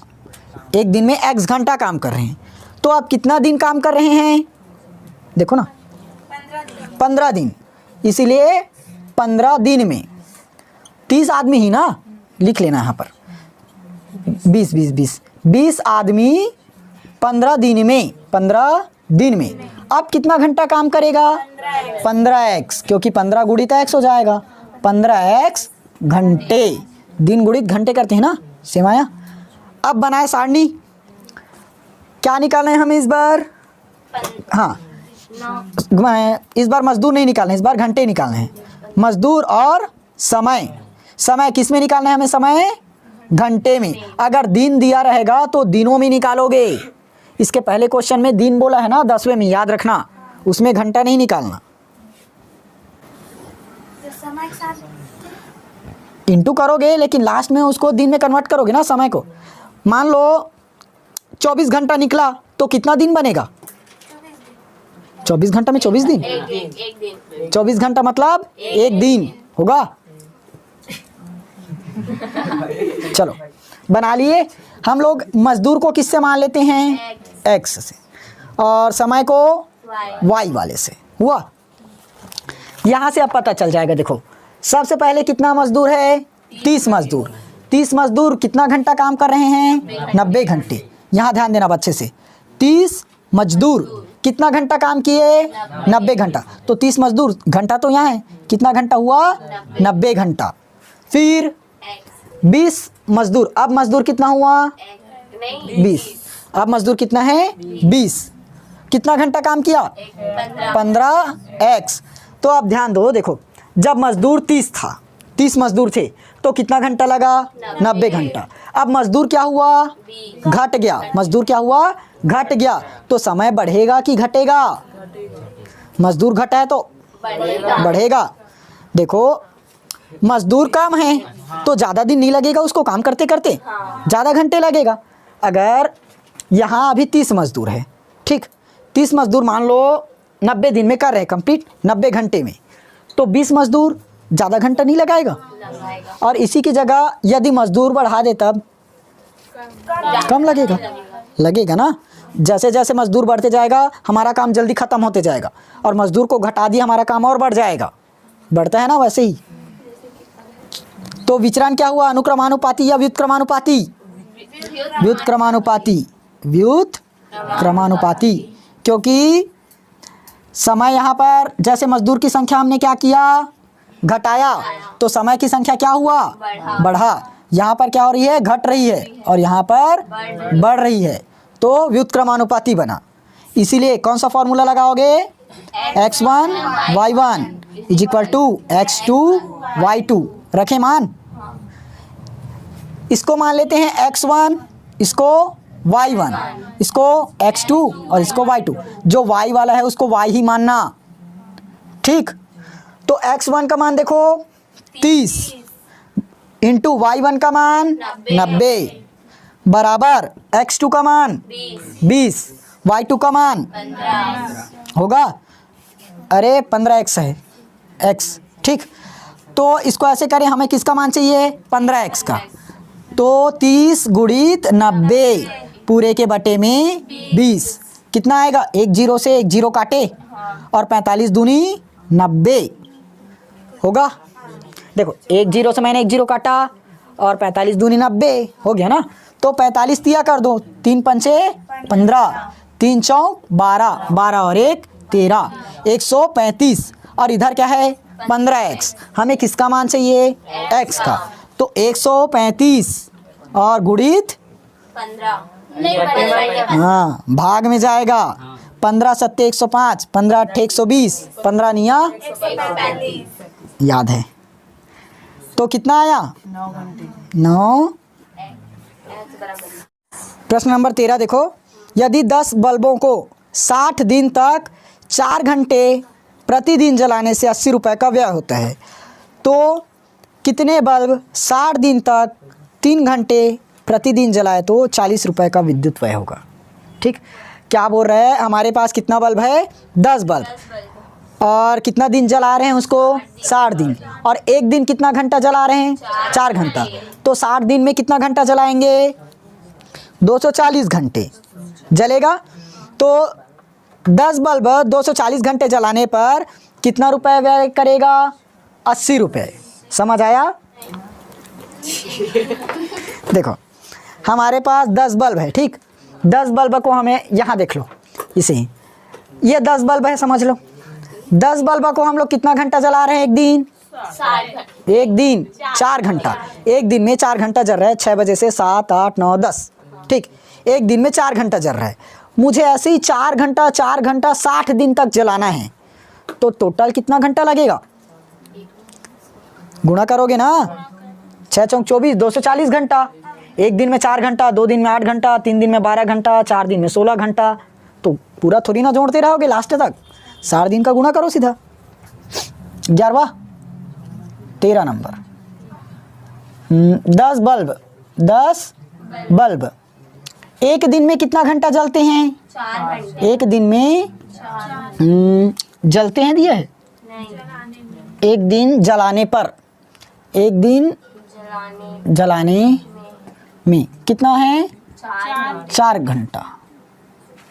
एक दिन में x घंटा काम कर रहे हैं। तो आप कितना दिन काम कर रहे हैं? देखो ना, 15 दिन। इसीलिए 15 दिन में 30 आदमी ही ना, लिख लेना यहाँ पर 20 आदमी 15 दिन में अब कितना घंटा काम करेगा? 15x, क्योंकि 15 गुणित x हो जाएगा, 15x घंटे। दिन गुणित घंटे करते हैं ना, सेम आया। अब बनाए सारणी, क्या निकालना है हमें इस बार? हाँ, इस बार मजदूर नहीं निकालना है, इस बार घंटे निकालने हैं। मजदूर और समय किस में निकालना है हमें? समय घंटे में। अगर दिन दिया रहेगा तो दिनों में निकालोगे। इसके पहले क्वेश्चन में दिन बोला है ना 10वें में, याद रखना, उसमें घंटा नहीं निकालना। इंटू करोगे, लेकिन लास्ट में उसको दिन में कन्वर्ट करोगे ना समय को। मान लो 24 घंटा निकला, तो कितना दिन बनेगा? 24 घंटा में 24 दिन, 24 घंटा मतलब एक दिन होगा। चलो बना लिए। हम लोग मजदूर को किससे मान लेते हैं? x से, और समय को y वाले से। हुआ, यहाँ से अब पता चल जाएगा। देखो सबसे पहले कितना मजदूर है? 30 मजदूर। 30 मजदूर कितना घंटा काम कर रहे हैं? 90 घंटे। यहाँ ध्यान देना अच्छे से, 30 मजदूर कितना घंटा काम किए? 90 घंटा। तो 30 मजदूर, घंटा तो यहाँ है, कितना घंटा हुआ? 90 घंटा। फिर 20 मजदूर, अब मजदूर कितना हुआ? 20। अब मजदूर कितना है? 20। कितना घंटा काम किया? 15x। तो अब ध्यान दो, देखो जब मजदूर 30 मजदूर थे, तो कितना घंटा लगा? 90 घंटा। अब मजदूर क्या हुआ? घट गया। मजदूर क्या हुआ? घट गया। तो समय बढ़ेगा कि घटेगा? मजदूर घटा है तो बढ़ेगा। देखो मजदूर कम है तो ज़्यादा दिन नहीं लगेगा उसको काम करते करते, ज़्यादा घंटे लगेगा। अगर यहाँ अभी 30 मजदूर है, ठीक, 30 मजदूर मान लो 90 दिन में कर रहे हैं कंप्लीट, 90 घंटे में, तो 20 मजदूर ज़्यादा घंटा नहीं लगाएगा। और इसी की जगह यदि मजदूर बढ़ा दे तब कम लगेगा ना। जैसे जैसे मजदूर बढ़ते जाएगा हमारा काम जल्दी ख़त्म होते जाएगा, और मजदूर को घटा दिया हमारा काम और बढ़ जाएगा, बढ़ता है ना वैसे ही। तो विचरण क्या हुआ, अनुक्रमानुपाती या व्युत्क्रमानुपाती? व्युत्क्रमानुपाती, व्युत्क्रमानुपाती, क्योंकि समय यहाँ पर जैसे मजदूर की संख्या हमने क्या किया, घटाया, तो समय की संख्या क्या हुआ, बढ़ा। यहाँ पर क्या हो रही है, घट रही है, और यहाँ पर बढ़ रही है, तो व्युत्क्रमानुपाती बना। इसीलिए कौन सा फॉर्मूला लगाओगे, x1 y1 is equal to x2 y2। रखे मान, इसको मान लेते हैं x1, इसको y1, इसको x2 और इसको y2। जो y वाला है उसको y ही मानना, ठीक। तो x1 का मान देखो 30 इंटू y1 का मान 90 बराबर x2 का मान 20, y2 का मान होगा, अरे 15x है x, ठीक। तो इसको ऐसे करें, हमें किसका मान चाहिए, 15x का। तो 30 गुणित 90 पूरे के बटे में 20 कितना आएगा, एक जीरो से एक जीरो काटे और 45 दूनी 90 होगा। देखो एक जीरो से मैंने एक जीरो काटा और 45 दूनी 90 हो गया ना। तो 45 तिया कर दो, 3 पंचे 15, 3 चौक 12, 12 और 1 13, 135। और इधर क्या है 15x, हमें किसका मान चाहिए, x का। तो 135 और गुणित 15 हाँ भाग में जाएगा, 15 सत्ते 105, 15 अट्ठे 120, 15 निया 145 याद है। तो कितना आया 9। प्रश्न नंबर 13 देखो, यदि 10 बल्बों को 60 दिन तक 4 घंटे प्रतिदिन जलाने से 80 रुपये का व्यय होता है, तो कितने बल्ब 60 दिन तक 3 घंटे प्रतिदिन जलाए तो 40 रुपये का विद्युत व्यय होगा, ठीक। क्या बोल रहे हैं, हमारे पास कितना बल्ब है, 10 बल्ब, और कितना दिन जला रहे हैं उसको, 60 दिन, और एक दिन कितना घंटा जला रहे हैं, 4 घंटा। तो 60 दिन में कितना घंटा जलाएंगे, 240 घंटे जलेगा। तो 10 बल्ब 240 घंटे जलाने पर कितना रुपए व्यय करेगा, 80 रुपये। समझ आया? देखो हमारे पास 10 बल्ब है, ठीक। 10 बल्ब को हमें यहाँ देख लो, इसे ये 10 बल्ब है, समझ लो। 10 बल्ब को हम लोग कितना घंटा जला रहे हैं, एक दिन, एक दिन 4 घंटा। एक दिन में 4 घंटा जल रहा है, 6 बजे से 7 8 9 10, ठीक। एक दिन में 4 घंटा जल रहा है। मुझे ऐसे ही 4 घंटा 60 दिन तक जलाना है, तो टोटल कितना घंटा लगेगा, गुणा करोगे ना, 6 चौक 24, 240 घंटा। एक दिन में 4 घंटा, 2 दिन में 8 घंटा, 3 दिन में 12 घंटा, 4 दिन में 16 घंटा। तो पूरा थोड़ी ना जोड़ते रहोगे लास्ट तक, 60 दिन का गुणा करो सीधा। 11वां 13 नंबर, 10 बल्ब, 10 बल्ब एक दिन में कितना घंटा जलते हैं, 4 घंटे एक दिन में जलते हैं, दिया है एक दिन जलाने पर, एक दिन जलाने में कितना है, 4 घंटा,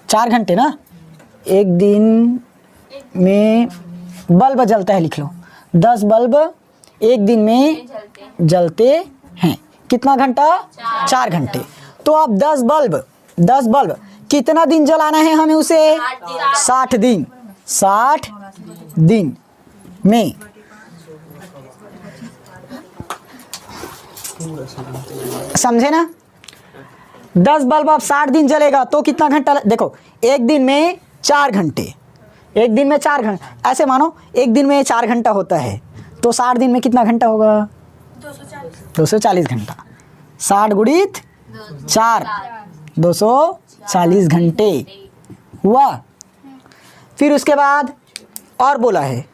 4 घंटे ना। एक दिन में बल्ब जलता है, लिख लो 10 बल्ब एक दिन में जलते हैं, कितना घंटा, 4 घंटे। तो अब 10 बल्ब कितना दिन जलाना है हमें उसे, 60 दिन, 60 दिन में। समझे ना, 10 बल्ब अब 60 दिन जलेगा तो कितना घंटा, देखो एक दिन में 4 घंटे, एक दिन में 4 घंटे, ऐसे मानो एक दिन में 4 घंटा होता है, तो 60 दिन में कितना घंटा होगा, 240 घंटा। 60 गुणित 4, 240 घंटे हुआ। फिर उसके बाद और बोला है,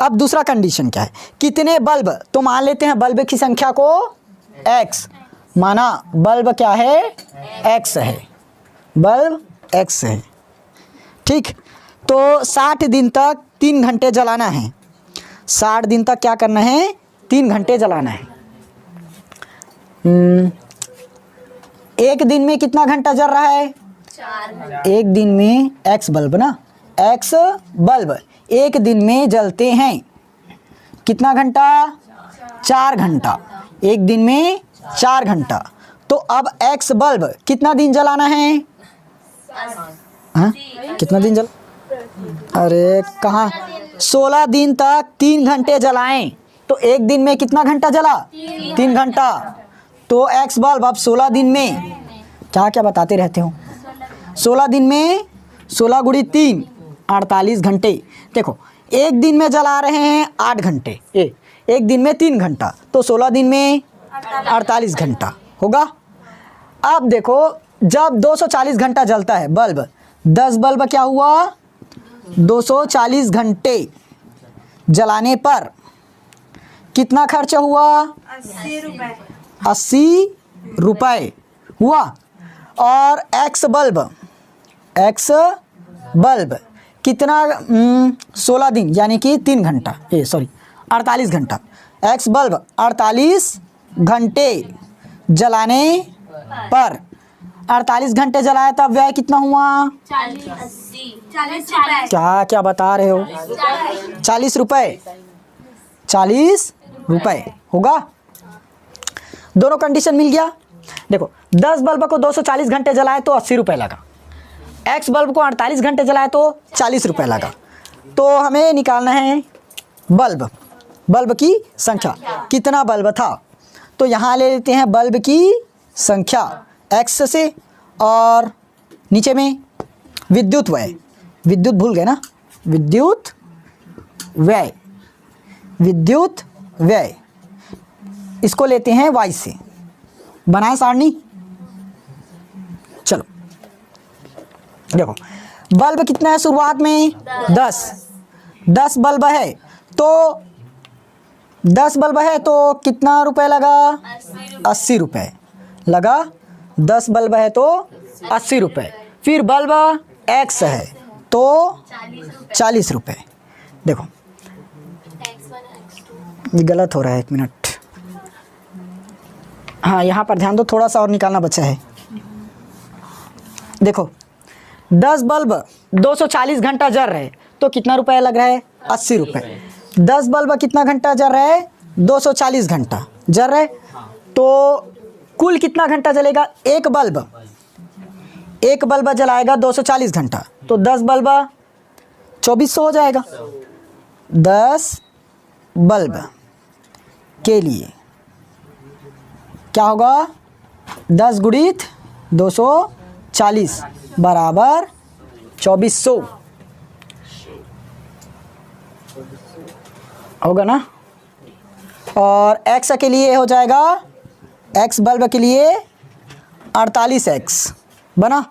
अब दूसरा कंडीशन क्या है, कितने बल्ब, तो मान लेते हैं बल्ब की संख्या को x, माना बल्ब क्या है, x है, बल्ब x है, ठीक। तो 60 दिन तक 3 घंटे जलाना है, 60 दिन तक क्या करना है, 3 घंटे जलाना है। एक दिन में कितना घंटा जल रहा है, 4 घंटे एक दिन में x बल्ब ना, x बल्ब एक दिन में जलते हैं कितना घंटा, 4 घंटा। एक दिन में 4 घंटा। तो अब एक्स बल्ब कितना दिन जलाना है? हाँ? कितना दिन जल अरे कहाँ, 16 दिन तक 3 घंटे जलाएं। तो एक दिन में कितना घंटा जला? 3 घंटा। तो एक्स बल्ब अब 16 दिन में, क्या क्या बताते रहते हो, 16 दिन में 16 गुड़ी 3 48 घंटे। देखो एक दिन में जला रहे हैं 8 घंटे, एक दिन में 3 घंटा, तो 16 दिन में 48 घंटा होगा। अब देखो जब 240 घंटा जलता है बल्ब, 10 बल्ब क्या हुआ, 240 घंटे जलाने पर कितना खर्च हुआ? 80 रुपये हुआ। और एक्स बल्ब कितना 16 दिन यानी कि 3 घंटा 48 घंटा। एक्स बल्ब 48 घंटे जलाने पर 48 घंटे जलाया तब व्यय कितना हुआ? 40 क्या क्या बता रहे हो? 40 रुपये, 40 रुपये होगा। दोनों कंडीशन मिल गया। देखो 10 बल्ब को 240 घंटे जलाए तो 80 रुपये लगा, एक्स बल्ब को 48 घंटे जलाए तो 40 रुपये लगा। तो हमें निकालना है बल्ब की संख्या, कितना बल्ब था। तो यहाँ ले लेते हैं बल्ब की संख्या एक्स से, और नीचे में विद्युत भूल गए ना, विद्युत व्यय इसको लेते हैं वाई से। बनाए सारणी, चलो देखो बल्ब कितना है शुरुआत में? 10 बल्ब है तो कितना रुपए लगा? 80 रुपये लगा। 10 बल्ब है तो 80 रुपये। फिर बल्ब एक्स है तो 40 रुपये। देखो ये गलत हो रहा है, 1 मिनट, हाँ यहाँ पर ध्यान दो, थोड़ा सा और निकालना बचा है। देखो 10 बल्ब 240 घंटा जल रहे तो कितना रुपया लग रहा है? 80 रुपये। 10 बल्ब कितना घंटा जल रहा है? 240 घंटा जल रहे, तो कुल कितना घंटा जलेगा? एक बल्ब जलाएगा 240 घंटा, तो 10 बल्ब 2400 हो जाएगा। 10 बल्ब के लिए क्या होगा? 10 गुणित 240 बराबर 2400 होगा ना। और एक्स के लिए हो जाएगा, एक्स बल्ब के लिए 48x बना,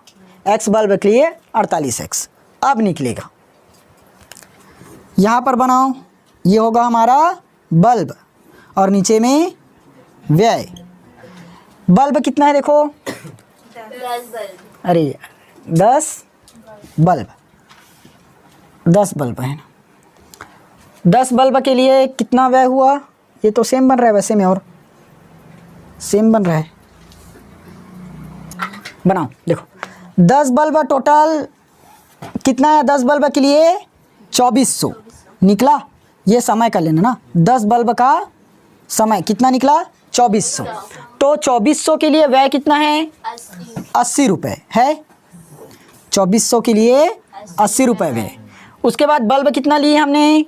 एक्स बल्ब के लिए 48x। अब निकलेगा, यहाँ पर बनाओ, ये होगा हमारा बल्ब और नीचे में व्यय। बल्ब कितना है देखो? 10 बल्ब है ना। 10 बल्ब के लिए कितना व्यय हुआ? ये तो सेम बन रहा है वैसे में, और सेम बन रहा है, बनाओ। देखो 10 बल्ब टोटल कितना है? 10 बल्ब के लिए 2400 निकला। ये समय का लेना ना, 10 बल्ब का समय कितना निकला? 2400। तो 2400 के लिए व्यय कितना है? 80 रुपये है। 2400 के लिए 80 रुपये व्यय। उसके बाद बल्ब कितना लिए हमने?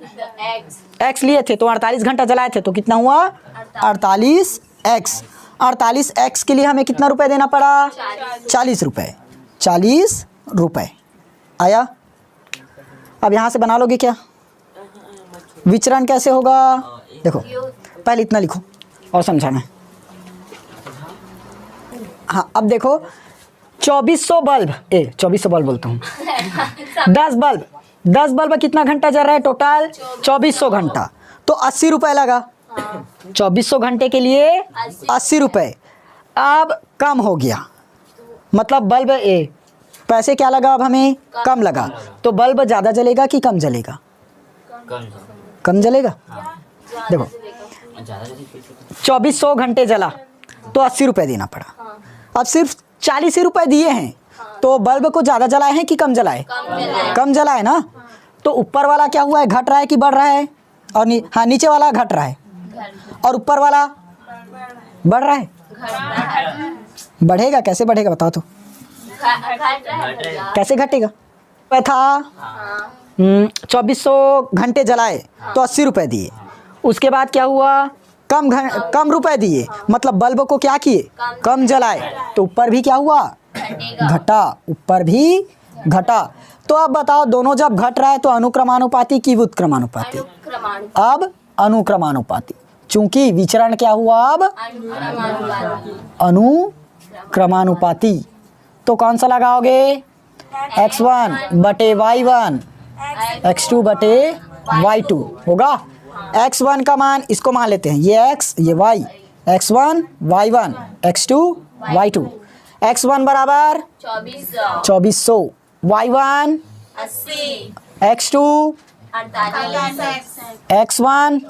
एक्स लिए थे तो 48 घंटा जलाए थे, तो कितना हुआ? 48x। 48x के लिए हमें कितना रुपए देना पड़ा? 40 रुपये। 40 रुपये आया। अब यहाँ से बना लोगे क्या? विचरण कैसे होगा? देखो पहले इतना लिखो और समझाना। हाँ अब देखो 2400 बल्ब 2400 बल्ब बोलता हूँ 10 बल्ब कितना घंटा जल रहा है टोटल? 2400 घंटा, तो 80 रुपये लगा। 2400 घंटे के लिए 80 रुपये। अब कम हो गया, मतलब बल्ब पैसे क्या लगा? अब हमें कम लगा, तो बल्ब ज़्यादा जलेगा कि कम जलेगा? कम जलेगा। देखो 2400 घंटे जला तो 80 रुपये देना पड़ा। अब सिर्फ 40 ही रुपये दिए हैं, तो बल्ब को ज़्यादा जलाए हैं कि कम जलाए? कम जलाए ना। तो ऊपर वाला क्या हुआ है? घट रहा है कि बढ़ रहा है? और हाँ नीचे वाला घट रहा है, और ऊपर वाला बढ़ रहा है? बढ़ेगा, कैसे बढ़ेगा बताओ तो, कैसे घटेगा? रुपये था 2400 घंटे जलाए तो 80 रुपये दिए। उसके बाद क्या हुआ, कम रुपए दिए, मतलब बल्ब को क्या किए, कम जलाए, तो ऊपर भी क्या हुआ, घटा, ऊपर भी घटा। तो अब बताओ दोनों जब घट रहा है तो अनुक्रमानुपाती की व्युत्क्रमानुपाती? अब अनुक्रमानुपाती, चूंकि विचरण क्या हुआ अब अनुक्रमानुपाती। तो कौन सा लगाओगे, x1 बटे y1 x2 बटे y2 होगा। x1 का मान इसको मान लेते हैं, ये x ये y, x1 y1 x2 y2। x1 बराबर 2400, y1 x2 x1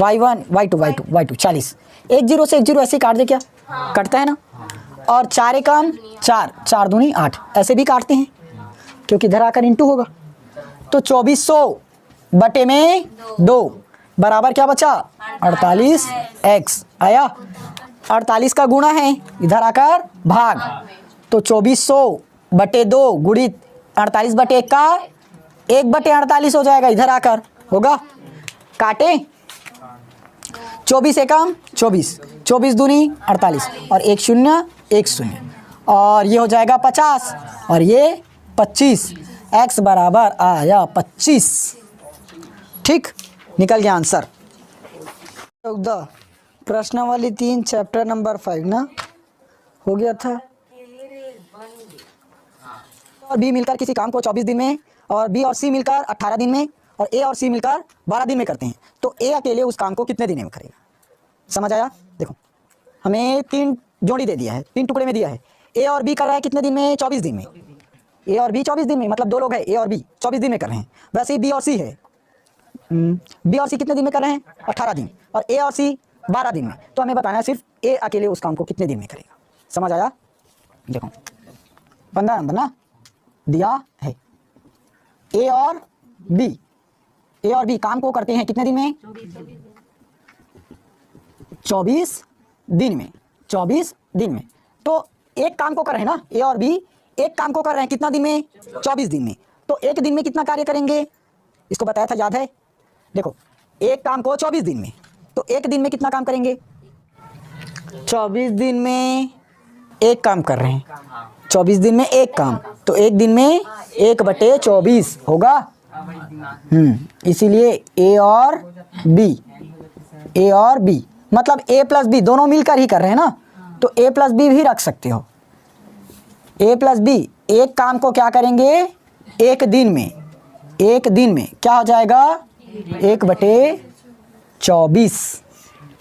y1 y2 40। एक जीरो से एक जीरो ऐसे ही काट दे, क्या कटता है ना। और 4 एकम 4, 4 दूनी 8, ऐसे भी काटते हैं क्योंकि इधर आकर इंटू होगा। तो 2400 बटे में 2 बराबर क्या बचा, 48x आया। 48 का गुणा है, इधर आकर भाग, तो 2400 बटे 2 गुणित 48 बटे 1 का 1 बटे 48 हो जाएगा, इधर आकर होगा। काटे 24 एकम 24, 24 दूनी 48 और 1 शून्य 1 शून्य, और ये हो जाएगा 50 और ये 25, x बराबर आया 25। ठीक, निकल गया आंसर। प्रश्नावली 3 चैप्टर नंबर 5 ना हो गया था। और बी मिलकर किसी काम को 24 दिन में, और बी और सी मिलकर 18 दिन में, और ए और सी मिलकर 12 दिन में करते हैं, तो ए अकेले उस काम को कितने दिन में करेगा? समझ आया? देखो हमें 3 जोड़ी दे दिया है, 3 टुकड़े में दिया है। ए और बी कर रहा है कितने दिन में? 24 दिन में। ए और बी 24 दिन में, मतलब 2 लोग हैं, ए और बी 24 दिन में कर रहे हैं। वैसे ही बी और सी है, बी और सी कितने दिन में कर रहे हैं? 18 दिन, और ए और सी 12 दिन में। तो हमें बताना है सिर्फ ए अकेले उस काम को कितने दिन में करेगा। समझ आया? देखो 15 नंबर ना दिया है, ए और बी काम को करते हैं कितने दिन में? 24 दिन में, 24 दिन में। तो एक काम को कर रहे हैं ना, ए और बी एक काम को कर रहे हैं कितना दिन में? 24 दिन में। तो एक दिन में कितना कार्य करेंगे? इसको बताया था, याद है? देखो एक काम को 24 दिन में, तो एक दिन में कितना काम करेंगे? 24 दिन में एक काम कर रहे हैं, 24 दिन में एक काम, तो एक दिन में 1 बटे 24 होगा। इसीलिए ए और बी मतलब a प्लस बी दोनों मिलकर ही कर रहे हैं ना, तो a प्लस बी भी रख सकते हो। a प्लस बी एक काम को क्या करेंगे? एक दिन में क्या हो जाएगा? 1 बटे 24,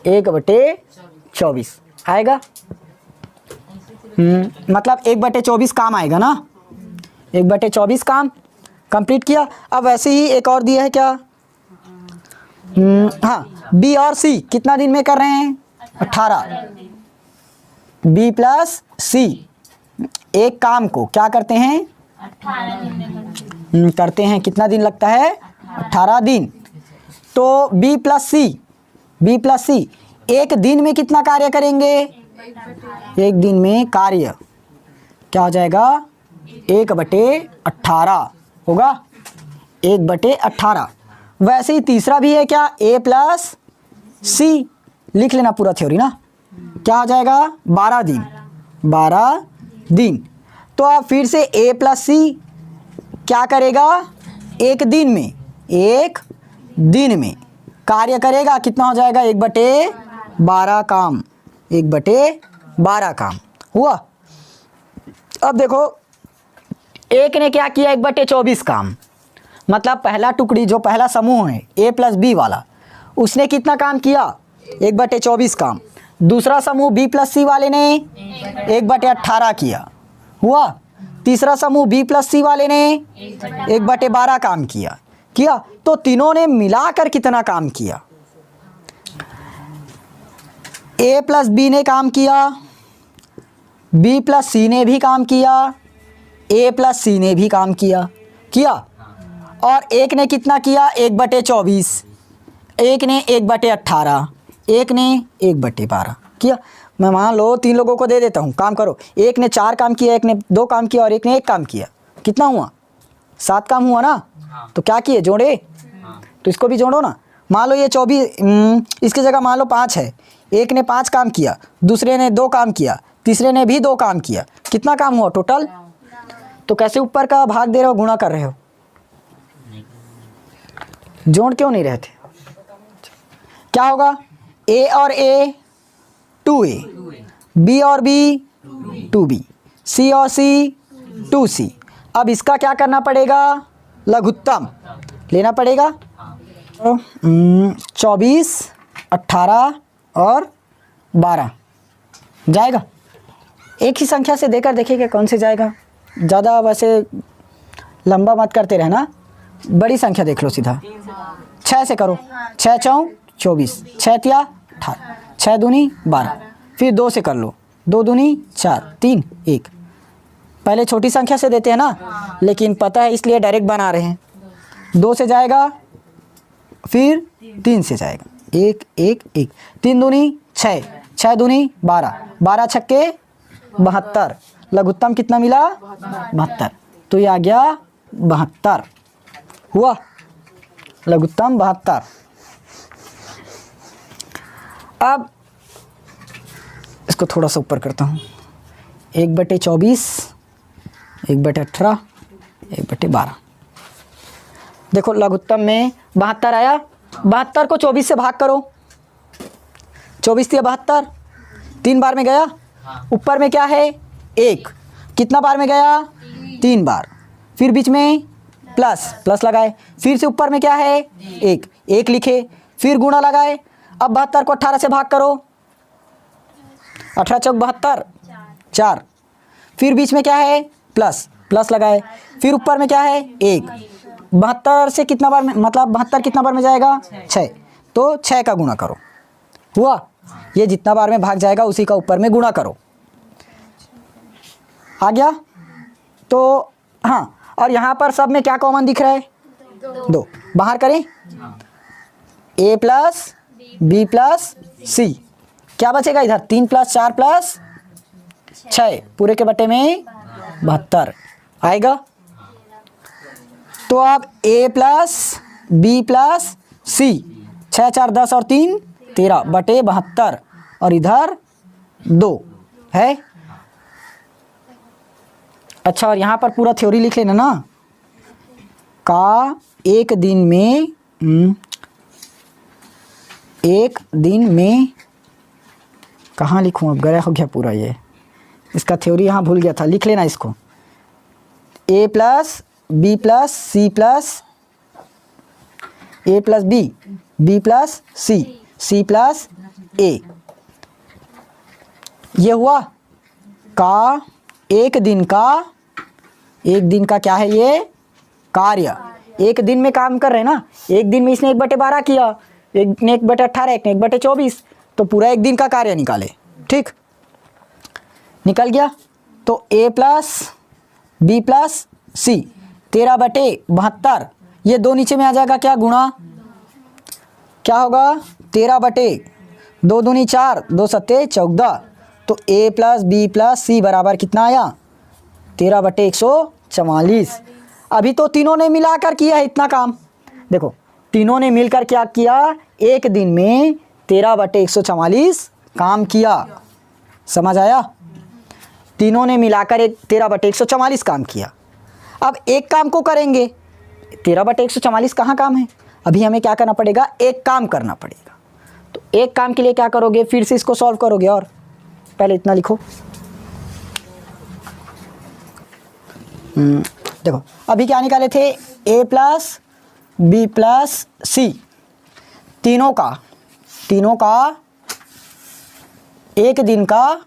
1 बटे 24 आएगा। मतलब 1 बटे 24 काम आएगा ना, 1 बटे 24 काम कंप्लीट किया। अब वैसे ही एक और दिया है क्या, हाँ, बी और सी कितना दिन में कर रहे हैं? 18। बी प्लस सी एक काम को क्या करते हैं? 18 दिन में करते हैं, कितना दिन लगता है? 18 दिन। तो बी प्लस सी एक दिन में कितना कार्य करेंगे? एक दिन में कार्य क्या हो जाएगा? 1 बटे 18 होगा, 1 बटे 18। वैसे ही तीसरा भी है क्या, ए प्लस सी, लिख लेना पूरा थ्योरी ना, क्या हो जाएगा? 12 दिन। तो अब फिर से ए प्लस सी क्या करेगा? एक दिन में कार्य करेगा, कितना हो जाएगा? 1 बटे 12 काम, 1 बटे 12 काम हुआ। अब देखो एक ने क्या किया? 1 बटे 24 काम, मतलब पहला टुकड़ी जो पहला समूह है ए प्लस बी वाला, उसने कितना काम किया? 1 बटे 24 काम। दूसरा समूह बी प्लस सी वाले ने 1 बटे 18 किया, हुआ। तीसरा समूह बी प्लस सी वाले ने 1 बटे 12 काम किया। तो तीनों ने मिलाकर कितना काम किया? ए प्लस बी ने काम किया, बी प्लस सी ने भी काम किया, ए प्लस सी ने भी काम किया। और एक ने कितना किया? 1 बटे 24, एक ने 1 बटे 18, एक ने 1 बटे 12 किया। मैं मान लो 3 लोगों को दे देता हूँ, काम करो। एक ने 4 काम किया, एक ने 2 काम किया और एक ने 1 काम किया। कितना हुआ? 7 काम हुआ ना। तो क्या किए? जोड़े। तो इसको भी जोड़ो ना। मान लो ये 24, इसकी जगह मान लो 5 है। एक ने 5 काम किया, दूसरे ने 2 काम किया, तीसरे ने भी 2 काम किया। कितना काम हुआ टोटल? तो कैसे ऊपर का भाग दे रहे हो, गुणा कर रहे हो? जोड़ क्यों नहीं रहते? क्या होगा? ए और ए 2a, बी और बी 2b, सी और सी 2c। अब इसका क्या करना पड़ेगा? लघुत्तम लेना पड़ेगा। 24, 18 और 12 जाएगा। एक ही संख्या से देकर देखिएगा कौन से जाएगा। ज़्यादा वैसे लंबा मत करते रहना, बड़ी संख्या देख लो सीधा। 6 से करो। 6 चौं 24, 6 तिया 18, 6 दूनी 12। फिर 2 से कर लो। 2 दूनी 4, 3 1। पहले छोटी संख्या से देते हैं ना, लेकिन पता है इसलिए डायरेक्ट बना रहे हैं। 2 से जाएगा, फिर 3 से जाएगा। 1 1 1, 3 दूनी 6, 6 दूनी 12, 12 छक्के 72। लघुत्तम कितना मिला? 72। तो ये आ गया 72 हुआ। लघुत्तम 72। अब इसको थोड़ा सा ऊपर करता हूँ। 1/24, 1/18, 1/12। देखो लघुत्तम में 72 आया। 72 को 24 से भाग करो। 24 तिया 72, 3 बार में गया। ऊपर में क्या है? 1। कितना बार में गया? 3 बार। फिर बीच में प्लस लगाए। फिर से ऊपर में क्या है? 1 लिखे। फिर गुणा लगाए। अब 72 को 18 से भाग करो। 18 चौक 72, 4। फिर बीच में क्या है? प्लस लगाए। फिर ऊपर में क्या है? 1। 72 से कितना बार में, मतलब 72 कितना बार में जाएगा? 6। तो 6 का गुणा करो। हुआ। ये जितना बार में भाग जाएगा उसी का ऊपर में गुणा करो। आ गया? तो हाँ, और यहाँ पर सब में क्या कॉमन दिख रहा है? 2। बाहर करें। a प्लस बी प्लस सी। क्या बचेगा इधर? 3 + 4 + 6 पूरे के बटे में 72 आएगा। तो अब a plus B plus C, 6 4 10 और 3 13 बटे 72, और इधर 2 है। अच्छा, और यहाँ पर पूरा थ्योरी लिख लेना ना। का एक दिन में कहाँ लिखूँ? अब गया हो गया पूरा। ये इसका थ्योरी यहाँ भूल गया था, लिख लेना इसको। a plus B plus C plus a plus B, B plus C, C plus a। ये हुआ का एक दिन का क्या है? ये कार्य। एक दिन में काम कर रहे हैं ना। एक दिन में इसने 1/12 किया, एक ने 1/18, एक ने 1/24, तो पूरा एक दिन का कार्य निकाले। ठीक, निकल गया। तो a प्लस बी प्लस सी 13/72, ये 2 नीचे में आ जाएगा। क्या? गुणा। क्या होगा? 13/2 दूनी 4, 2 सत्ते 14। तो a प्लस बी प्लस सी बराबर कितना आया? 13/144। अभी तो तीनों ने मिलाकर किया है इतना काम। देखो, तीनों ने मिलकर क्या किया? एक दिन में 13/144 काम किया। समझ आया? तीनों ने मिलाकर 13/144 काम किया। अब एक काम को करेंगे। 13/144 कहाँ काम है? अभी हमें क्या करना पड़ेगा? एक काम करना पड़ेगा। तो एक काम के लिए क्या करोगे? फिर से इसको सॉल्व करोगे। और पहले इतना लिखो। देखो, अभी क्या निकाले थे? a प्लस बी प्लस सी, तीनों का एक दिन का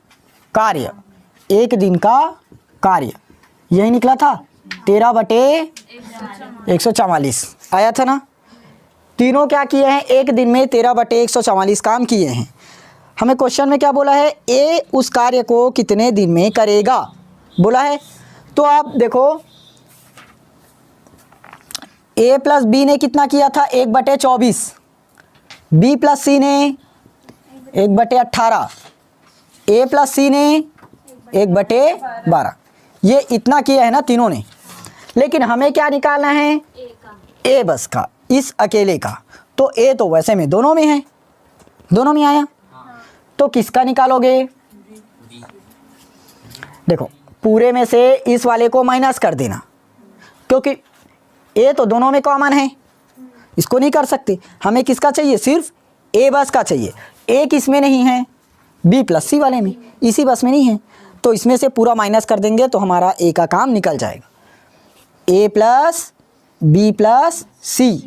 कार्य, यही निकला था। 13/144 आया था ना। तीनों क्या किए हैं? एक दिन में 13/144 काम किए हैं। हमें क्वेश्चन में क्या बोला है? ए उस कार्य को कितने दिन में करेगा बोला है। तो आप देखो, a प्लस बी ने कितना किया था? 1/24। बी प्लस सी ने 1/18। ए प्लस सी ने 1/12, ये इतना किया है ना तीनों ने। लेकिन हमें क्या निकालना है? ए बस का, इस अकेले का। तो ए तो वैसे में दोनों में है, दोनों में आया, तो किसका निकालोगे? देखो पूरे में से इस वाले को माइनस कर देना, क्योंकि ए तो दोनों में कॉमन है, इसको नहीं कर सकते। हमें किसका चाहिए? सिर्फ ए बस का चाहिए। ए किस में नहीं है? बी प्लस सी वाले में, इसी बस में नहीं है, तो इसमें से पूरा माइनस कर देंगे तो हमारा ए का काम निकल जाएगा। ए प्लस बी प्लस सी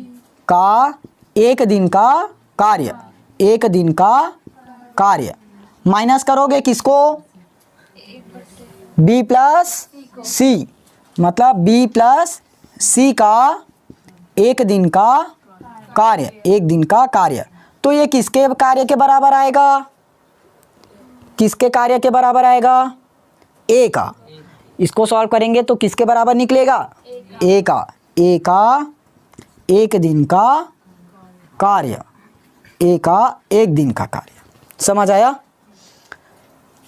का एक दिन का कार्य, एक दिन का कार्य माइनस करोगे किसको? बी प्लस सी, मतलब बी प्लस सी का एक दिन का कार्य, एक दिन का कार्य। तो ये किसके कार्य के बराबर आएगा? किसके कार्य के बराबर आएगा? ए का। इसको सॉल्व करेंगे तो किसके बराबर निकलेगा? ए का। ए का एक दिन का कार्य, ए का एक दिन का कार्य। समझ आया?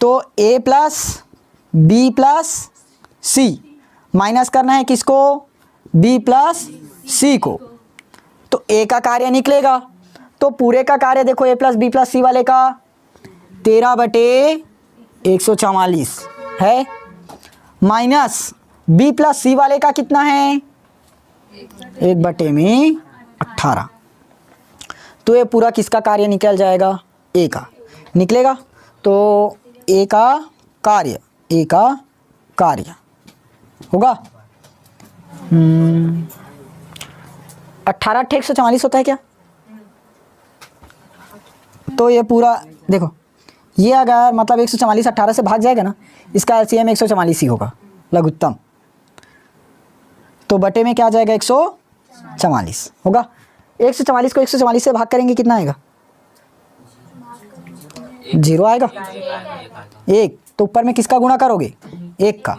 तो ए प्लस बी प्लस सी माइनस करना है किसको? बी प्लस सी को, तो ए का कार्य निकलेगा। तो पूरे का कार्य देखो ए प्लस बी प्लस सी वाले का 13/144 है, माइनस बी प्लस सी वाले का कितना है? 1/18। तो ये पूरा किसका कार्य निकल जाएगा? ए का निकलेगा। तो ए का कार्य, ए का कार्य होगा 18/144 होता है क्या? तो ये पूरा देखो, ये अगर मतलब 144 18 से भाग जाएगा ना, इसका एलसीएम 144 ही होगा, लघुत्तम। तो बटे में क्या आ जाएगा? 144 होगा। 144 को 144 से भाग करेंगे कितना आएगा? 0 आएगा। 1, तो ऊपर में किसका गुणा करोगे? 1 का,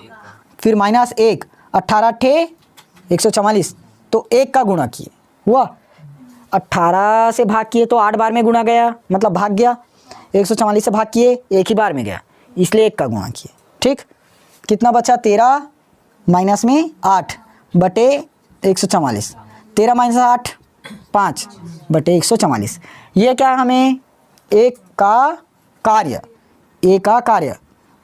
फिर माइनस 1, 18/144, तो 1 का गुणा किए हुआ, 18 से भाग किए तो 8 बार में गुणा गया, मतलब भाग गया। 144 से भाग किए एक ही बार में गया, इसलिए 1 का गुणा किए। ठीक, कितना बचा? 13 माइनस में 8 बटे 144, 13 माइनस 8 5 बटे 144। ये क्या हमें? एक का कार्य, एक का कार्य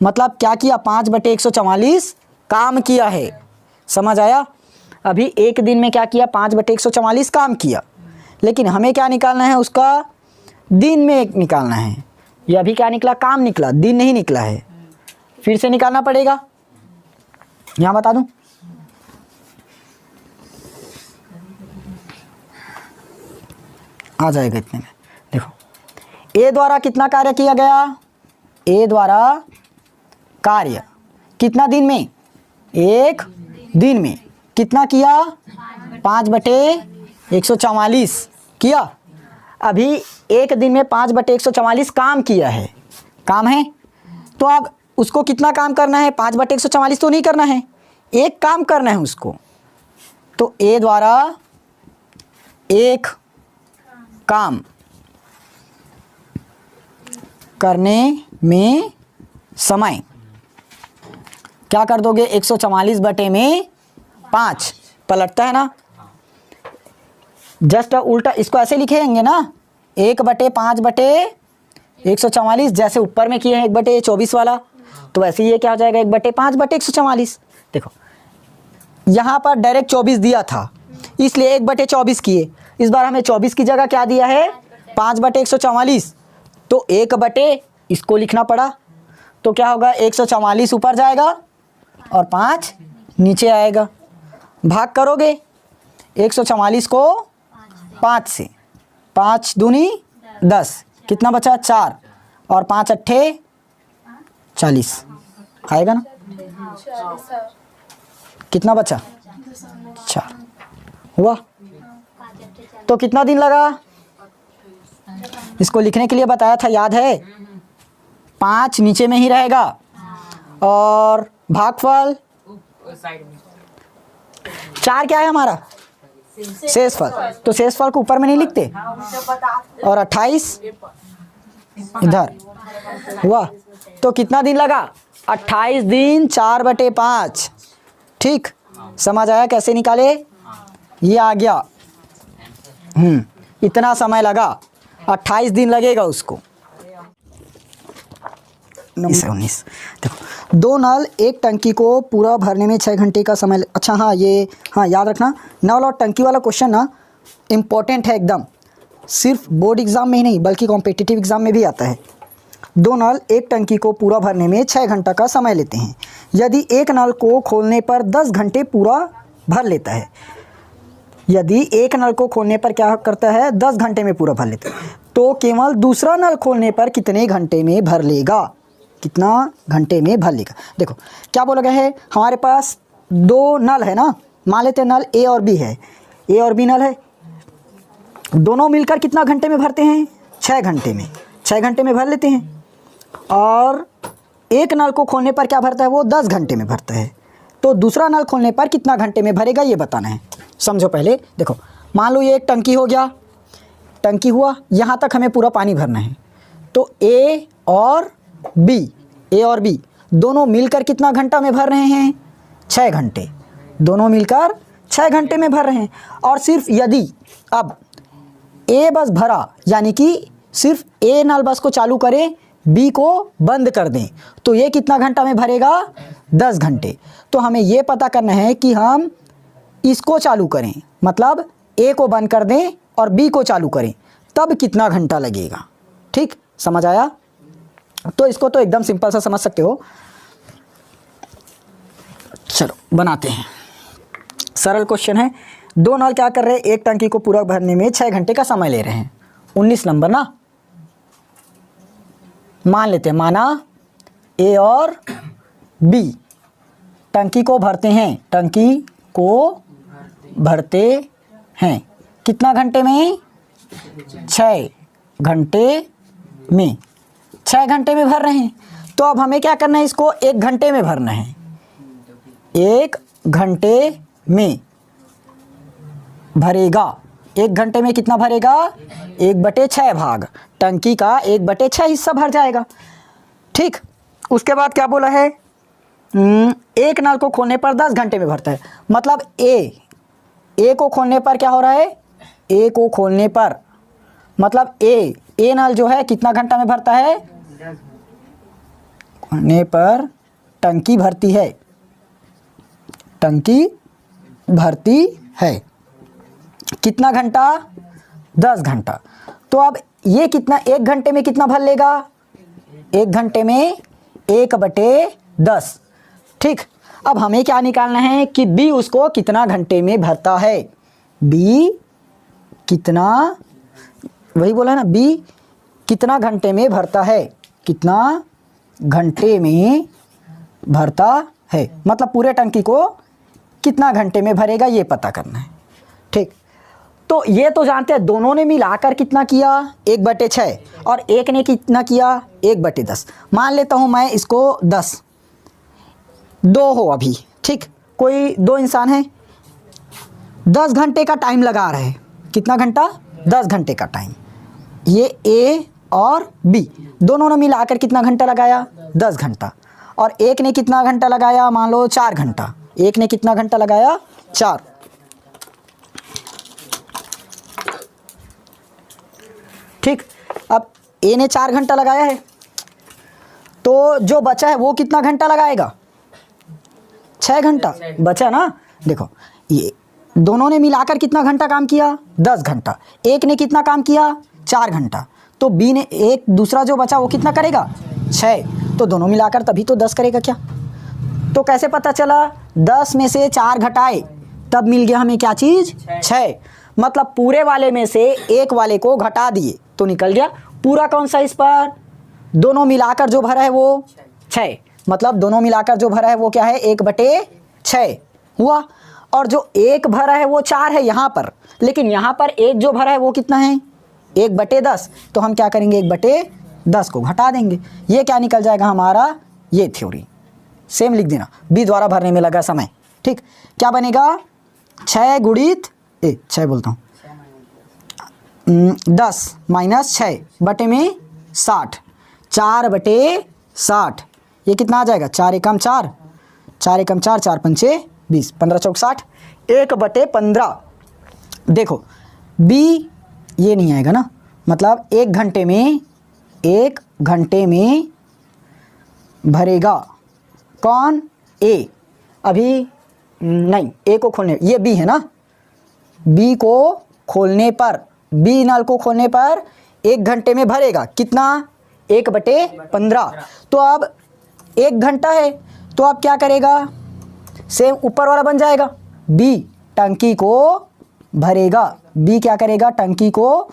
मतलब क्या किया? 5/144 काम किया है। समझ आया? अभी एक दिन में क्या किया? 5/144 काम किया, लेकिन हमें क्या निकालना है? उसका दिन में एक निकालना है। ये अभी क्या निकला? काम निकला, दिन नहीं निकला है, फिर से निकालना पड़ेगा। यहाँ बता दूं, आ जाएगा इतने में। देखो ए द्वारा कितना कार्य किया गया? ए द्वारा कार्य कितना दिन में? एक दिन में। कितना किया? 5/144 किया। अभी एक दिन में 5/144 काम किया है, काम है। तो अब उसको कितना काम करना है? 5/144 तो नहीं करना है, एक काम करना है उसको। तो ए द्वारा एक काम करने में समय क्या कर दोगे? 144 बटे में 5 पलटता है ना, जस्ट उल्टा इसको ऐसे लिखेंगे ना, 1/5/144, जैसे ऊपर में किए हैं 1/24 वाला, तो वैसे ये क्या हो जाएगा? 1/5/144। देखो यहाँ पर डायरेक्ट 24 दिया था, इसलिए 1/24 किए। इस बार हमें 24 की जगह क्या दिया है? 5/144, तो 1 इसको लिखना पड़ा। तो क्या होगा? 144 ऊपर जाएगा और 5 नीचे आएगा। भाग करोगे 144 को 5 से, 5 दूनी 10, कितना बचा? 4, और 5 अट्ठे 40 आएगा ना? कितना बचा? 4 हुआ। तो कितना दिन लगा? इसको लिखने के लिए बताया था, याद है? 5 नीचे में ही रहेगा और भागफल 4 क्या है हमारा? शेषफल। तो शेषफल को ऊपर में नहीं लिखते। और 28 इधर हुआ, तो कितना दिन लगा? 28 दिन 4/5। ठीक, समझ आया कैसे निकाले? ये आ गया। इतना समय लगा, 28 दिन लगेगा उसको। 19 देखो, 2 नल एक टंकी को पूरा भरने में 6 घंटे का समय अच्छा हाँ ये हाँ याद रखना, नल और टंकी वाला क्वेश्चन ना इम्पोर्टेंट है एकदम, सिर्फ बोर्ड एग्ज़ाम में ही नहीं बल्कि कॉम्पिटिटिव एग्ज़ाम में भी आता है। 2 नल एक टंकी को पूरा भरने में 6 घंटा का समय लेते हैं। यदि एक नल को खोलने पर 10 घंटे पूरा भर लेता है, यदि एक नल को खोलने पर क्या करता है? 10 घंटे में पूरा भर लेता है, तो केवल दूसरा नल खोलने पर कितने घंटे में भर लेगा? कितना घंटे में भर लेगा? देखो क्या बोला गया है, हमारे पास 2 नल है ना, मान लेते हैं नल ए और बी है, ए और बी नल है, दोनों मिलकर कितना घंटे में भरते हैं? 6 घंटे में, 6 घंटे में भर लेते हैं। और एक नल को खोलने पर क्या भरता है? वो 10 घंटे में भरता है, तो दूसरा नल खोलने पर कितना घंटे में भरेगा ये बताना है। समझो पहले, देखो मान लो ये एक टंकी हो गया, टंकी हुआ, यहाँ तक हमें पूरा पानी भरना है, तो ए और बी दोनों मिलकर कितना घंटा में भर रहे हैं? 6 घंटे, दोनों मिलकर 6 घंटे में भर रहे हैं। और सिर्फ यदि अब ए बस भरा, यानी कि सिर्फ ए नल बस को चालू करें, बी को बंद कर दें, तो ये कितना घंटा में भरेगा? 10 घंटे। तो हमें ये पता करना है कि हम इसको चालू करें, मतलब ए को बंद कर दें और बी को चालू करें, तब कितना घंटा लगेगा। ठीक, समझ आया? तो इसको तो एकदम सिंपल सा समझ सकते हो। चलो बनाते हैं, सरल क्वेश्चन है। 2 नल क्या कर रहे हैं? एक टंकी को पूरा भरने में 6 घंटे का समय ले रहे हैं। 19 नंबर ना, मान लेते हैं, माना ए और बी टंकी को भरते हैं, टंकी को भरते हैं कितना घंटे में? 6 घंटे में, 6 घंटे में भर रहे हैं। तो अब हमें क्या करना है? इसको 1 घंटे में भरना है। 1 घंटे में भरेगा, 1 घंटे में कितना भरेगा? 1/6 भाग, टंकी का 1/6 हिस्सा भर जाएगा। ठीक, उसके बाद क्या बोला है? एक नल को खोलने पर 10 घंटे में भरता है, मतलब ए को खोलने पर क्या हो रहा है? ए को खोलने पर मतलब ए नल जो है कितना घंटा में भरता है? खोलने पर टंकी भरती है, टंकी भरती है कितना घंटा? 10 घंटा। तो अब ये कितना 1 घंटे में कितना भर लेगा? 1 घंटे में 1/10। ठीक, अब हमें क्या निकालना है कि बी उसको कितना घंटे में भरता है। बी कितना, वही बोला ना, बी कितना घंटे में भरता है, कितना घंटे में भरता है, मतलब पूरे टंकी को कितना घंटे में भरेगा ये पता करना है। ठीक, तो ये तो जानते हैं, दोनों ने मिलाकर कितना किया? 1/6, और एक ने कितना किया? 1/10। मान लेता हूँ मैं इसको 10, 2 हो अभी। ठीक, कोई 2 इंसान है, 10 घंटे का टाइम लगा रहे हैं। कितना घंटा? 10 घंटे का टाइम। ये ए और बी दोनों ने मिलाकर कितना घंटा लगाया? 10 घंटा। और एक ने कितना घंटा लगाया? मान लो 4 घंटा। एक ने कितना घंटा लगाया? 4। ठीक, अब ए ने 4 घंटा लगाया है, तो जो बचा है वो कितना घंटा लगाएगा? 6 घंटा बचा ना। देखो ये दोनों ने मिलाकर कितना घंटा काम किया? 10 घंटा। एक ने कितना काम किया? 4 घंटा। तो बी ने एक दूसरा जो बचा वो कितना करेगा? 6। तो दोनों मिलाकर तभी तो 10 करेगा क्या? तो कैसे पता चला? 10 में से 4 घटाए तब मिल गया हमें क्या चीज़? 6। मतलब पूरे वाले में से एक वाले को घटा दिए तो निकल गया पूरा कौन सा? इस पर दोनों मिलाकर जो भरा है वो 6, मतलब दोनों मिलाकर जो भरा है वो क्या है? 1/6 हुआ। और जो एक भरा है वो 4 है यहाँ पर, लेकिन यहाँ पर एक जो भरा है वो कितना है? 1/10। तो हम क्या करेंगे? 1/10 को घटा देंगे, ये क्या निकल जाएगा हमारा? ये थ्योरी। सेम लिख देना, बी द्वारा भरने में लगा समय। ठीक, क्या बनेगा? 6 गुणित 6 बोलता हूँ 10 - 6 बटे में 60, 4/60 ये कितना आ जाएगा? 4 एकम 4, 4 एकम 4, 4 पंचे 20, 15 चौक 60, 1/15। देखो बी ये नहीं आएगा ना, मतलब 1 घंटे में भरेगा कौन? ए। अभी नहीं, ए को खोलने, ये बी है ना, बी को खोलने पर, बी नल को खोलने पर 1 घंटे में भरेगा कितना? 1/15। तो अब 1 घंटा है, तो अब क्या करेगा? सेम ऊपर वाला बन जाएगा, बी टंकी को भरेगा, बी क्या करेगा? टंकी को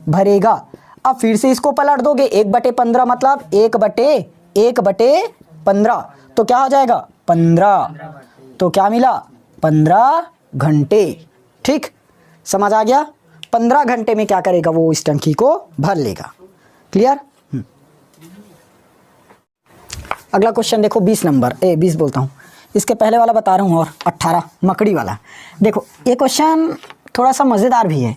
भरेगा। अब फिर से इसको पलट दोगे, 1/15 मतलब 1/15, तो क्या हो जाएगा? 15। तो क्या मिला? 15 घंटे। ठीक, समझ आ गया? 15 घंटे में क्या करेगा? वो इस टंकी को भर लेगा। क्लियर? अगला क्वेश्चन देखो 20 नंबर, 20 बोलता हूँ, इसके पहले वाला बता रहा हूँ, और 18 मकड़ी वाला। देखो ये क्वेश्चन थोड़ा सा मज़ेदार भी है।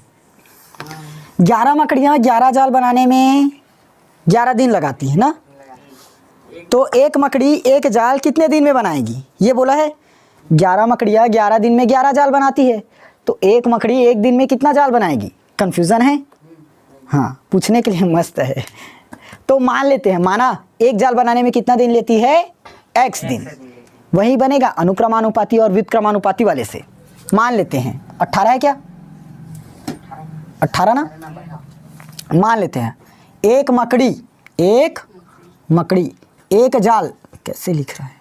11 मकड़ियाँ 11 जाल बनाने में 11 दिन लगाती है ना, तो एक मकड़ी एक जाल कितने दिन में बनाएगी? ये बोला है 11 मकड़ियाँ 11 दिन में 11 जाल बनाती है, तो एक मकड़ी एक दिन में कितना जाल बनाएगी? कन्फ्यूज़न है? हाँ, पूछने के लिए मस्त है। तो मान लेते हैं, माना एक जाल बनाने में कितना दिन लेती है? x दिन। वही बनेगा अनुक्रमानुपाती और व्युत्क्रमानुपाती वाले से। मान लेते हैं 18 है क्या? 18 ना? मान लेते हैं एक मकड़ी एक जाल, कैसे लिख रहा है?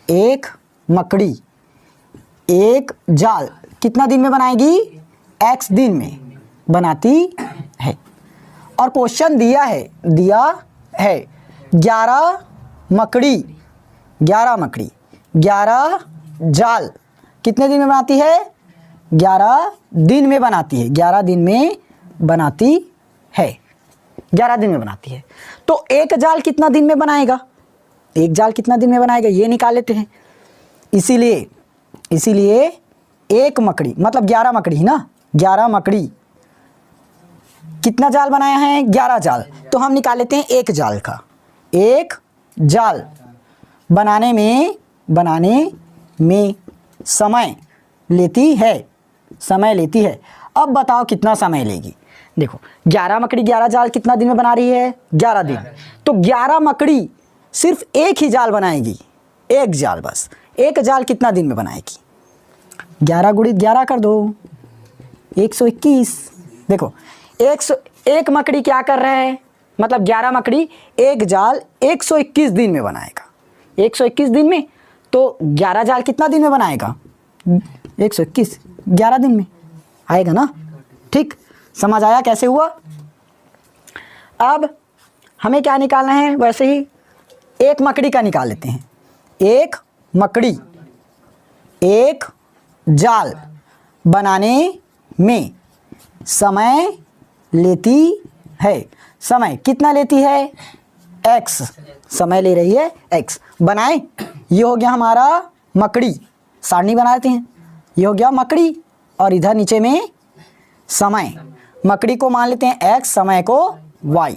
एक मकड़ी एक जाल कितना दिन में बनाएगी? x दिन में बनाती है। और क्वेश्चन दिया है 11 मकड़ी 11 जाल कितने दिन में बनाती है? 11 दिन में बनाती है, 11 दिन में बनाती है, 11 दिन में बनाती है। तो एक जाल कितना दिन में बनाएगा? एक जाल कितना दिन में बनाएगा ये निकाल लेते हैं। इसीलिए एक मकड़ी मतलब 11 मकड़ी ना, 11 मकड़ी कितना जाल बनाया है? 11 जाल। तो हम निकाल लेते हैं एक जाल का। एक जाल बनाने में समय लेती है। अब बताओ कितना समय लेगी? देखो 11 मकड़ी 11 जाल कितना दिन में बना रही है? 11 दिन। तो 11 मकड़ी सिर्फ एक ही जाल बनाएगी, एक जाल बस। एक जाल कितना दिन में बनाएगी? 11 × 11 कर दो, 121। देखो 101 मकड़ी क्या कर रहा है? मतलब 11 मकड़ी एक जाल 121 दिन में बनाएगा। 121 दिन में, तो 11 जाल कितना दिन में बनाएगा? 121, 11 दिन में आएगा ना। ठीक, समझ आया कैसे हुआ? अब हमें क्या निकालना है? वैसे ही एक मकड़ी का निकाल लेते हैं। एक मकड़ी एक जाल बनाने में समय लेती है। समय कितना लेती है? x। समय ले रही है x। बनाए, ये हो गया हमारा मकड़ी, सारणी बना देते हैं। ये हो गया मकड़ी और इधर नीचे में समय। मकड़ी को मान लेते हैं x, समय को y।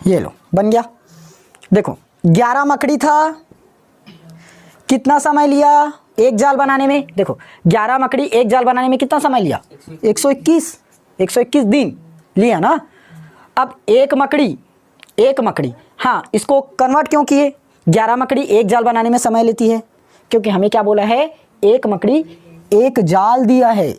ये लो बन गया। देखो 11 मकड़ी था, कितना समय लिया एक जाल बनाने में? देखो 11 मकड़ी एक जाल बनाने में कितना समय लिया? 121 दिन लिया ना। अब एक मकड़ी, हाँ इसको कन्वर्ट क्यों किए? 11 मकड़ी एक जाल बनाने में समय लेती है, क्योंकि हमें क्या बोला है? एक मकड़ी एक जाल दिया है,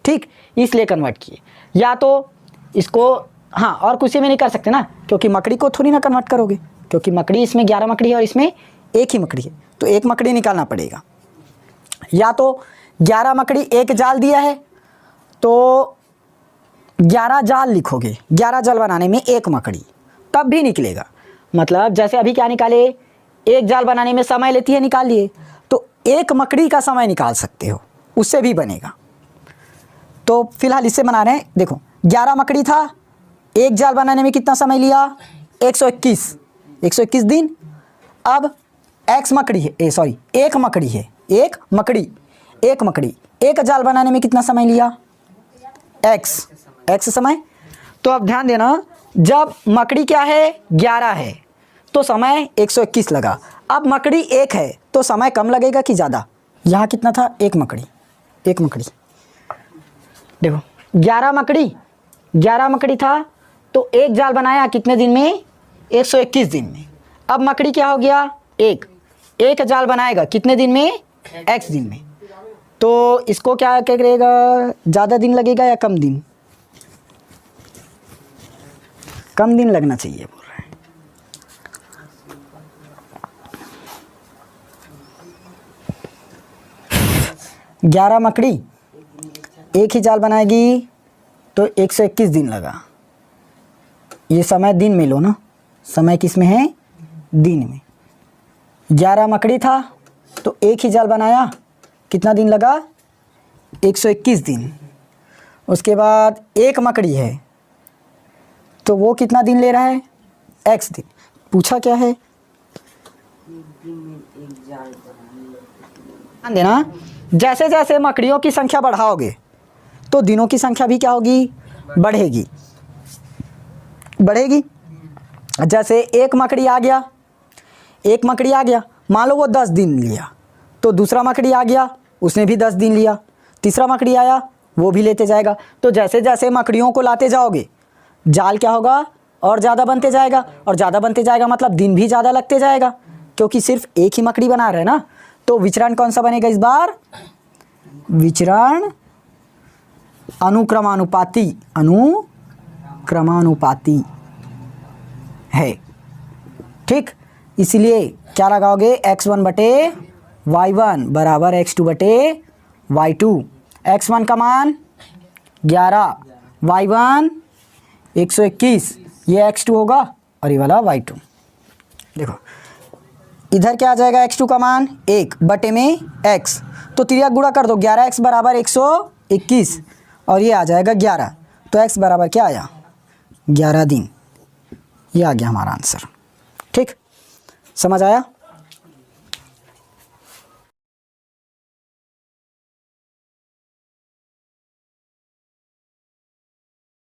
ठीक, इसलिए कन्वर्ट किए। या तो इसको हाँ और कुछ में नहीं कर सकते ना, क्योंकि मकड़ी को थोड़ी ना कन्वर्ट करोगे, क्योंकि मकड़ी इसमें 11 मकड़ी है और इसमें एक ही मकड़ी है, तो एक मकड़ी निकालना पड़ेगा। या तो 11 मकड़ी एक जाल दिया है तो 11 जाल लिखोगे, 11 जाल बनाने में एक मकड़ी, तब भी निकलेगा। मतलब जैसे अभी क्या निकाले? एक जाल बनाने में समय लेती है, निकाल लिए, तो एक मकड़ी का समय निकाल सकते हो, उससे भी बनेगा। तो फिलहाल इससे बना रहे हैं। देखो 11 मकड़ी था, एक जाल बनाने में कितना समय लिया? 121 दिन। अब एक मकड़ी है, एक मकड़ी एक जाल बनाने में कितना समय लिया? एक्स समय। तो अब ध्यान देना, जब मकड़ी क्या है 11 है तो समय 121 लगा। अब मकड़ी 1 है तो समय कम लगेगा कि ज़्यादा? यहाँ कितना था? एक मकड़ी देखो 11 मकड़ी था तो एक जाल बनाया कितने दिन में? 121 दिन में। अब मकड़ी क्या हो गया? एक जाल बनाएगा कितने दिन में? x दिन में। तो इसको क्या करेगा? ज़्यादा दिन लगेगा या कम दिन? कम दिन लगना चाहिए बोल रहे हैं। ग्यारह मकड़ी एक ही जाल बनाएगी तो 121 दिन लगा। ये समय दिन में लो ना, समय किस में है? दिन में। 11 मकड़ी था तो एक ही जाल बनाया, कितना दिन लगा? 121 दिन। उसके बाद एक मकड़ी है तो वो कितना दिन ले रहा है? x दिन। पूछा क्या है? ध्यान देना, जैसे जैसे मकड़ियों की संख्या बढ़ाओगे तो दिनों की संख्या भी क्या होगी? बढ़ेगी। जैसे एक मकड़ी आ गया, मान लो वो 10 दिन लिया, तो दूसरा मकड़ी आ गया उसने भी 10 दिन लिया, तीसरा मकड़ी आया वो भी लेते जाएगा। तो जैसे जैसे मकड़ियों को लाते जाओगे जाल क्या होगा? और ज़्यादा बनते जाएगा, और ज़्यादा बनते जाएगा मतलब दिन भी ज़्यादा लगते जाएगा, क्योंकि सिर्फ एक ही मकड़ी बना रहे हैं ना। तो विचरण कौन सा बनेगा इस बार? विचरण अनुक्रमानुपाती है, ठीक। इसलिए क्या लगाओगे? x1 बटे y1 बराबर x2 बटे y2। x1 का मान 11, y1 121, ये x2 होगा और ये वाला y2। देखो इधर क्या आ जाएगा? x2 का मान 1 बटे में x, तो तिर्यक गुणा कर दो, 11x बराबर 121 और ये आ जाएगा 11। तो x बराबर क्या आया? 11 दिन। ये आ गया हमारा आंसर, ठीक। समझ आया?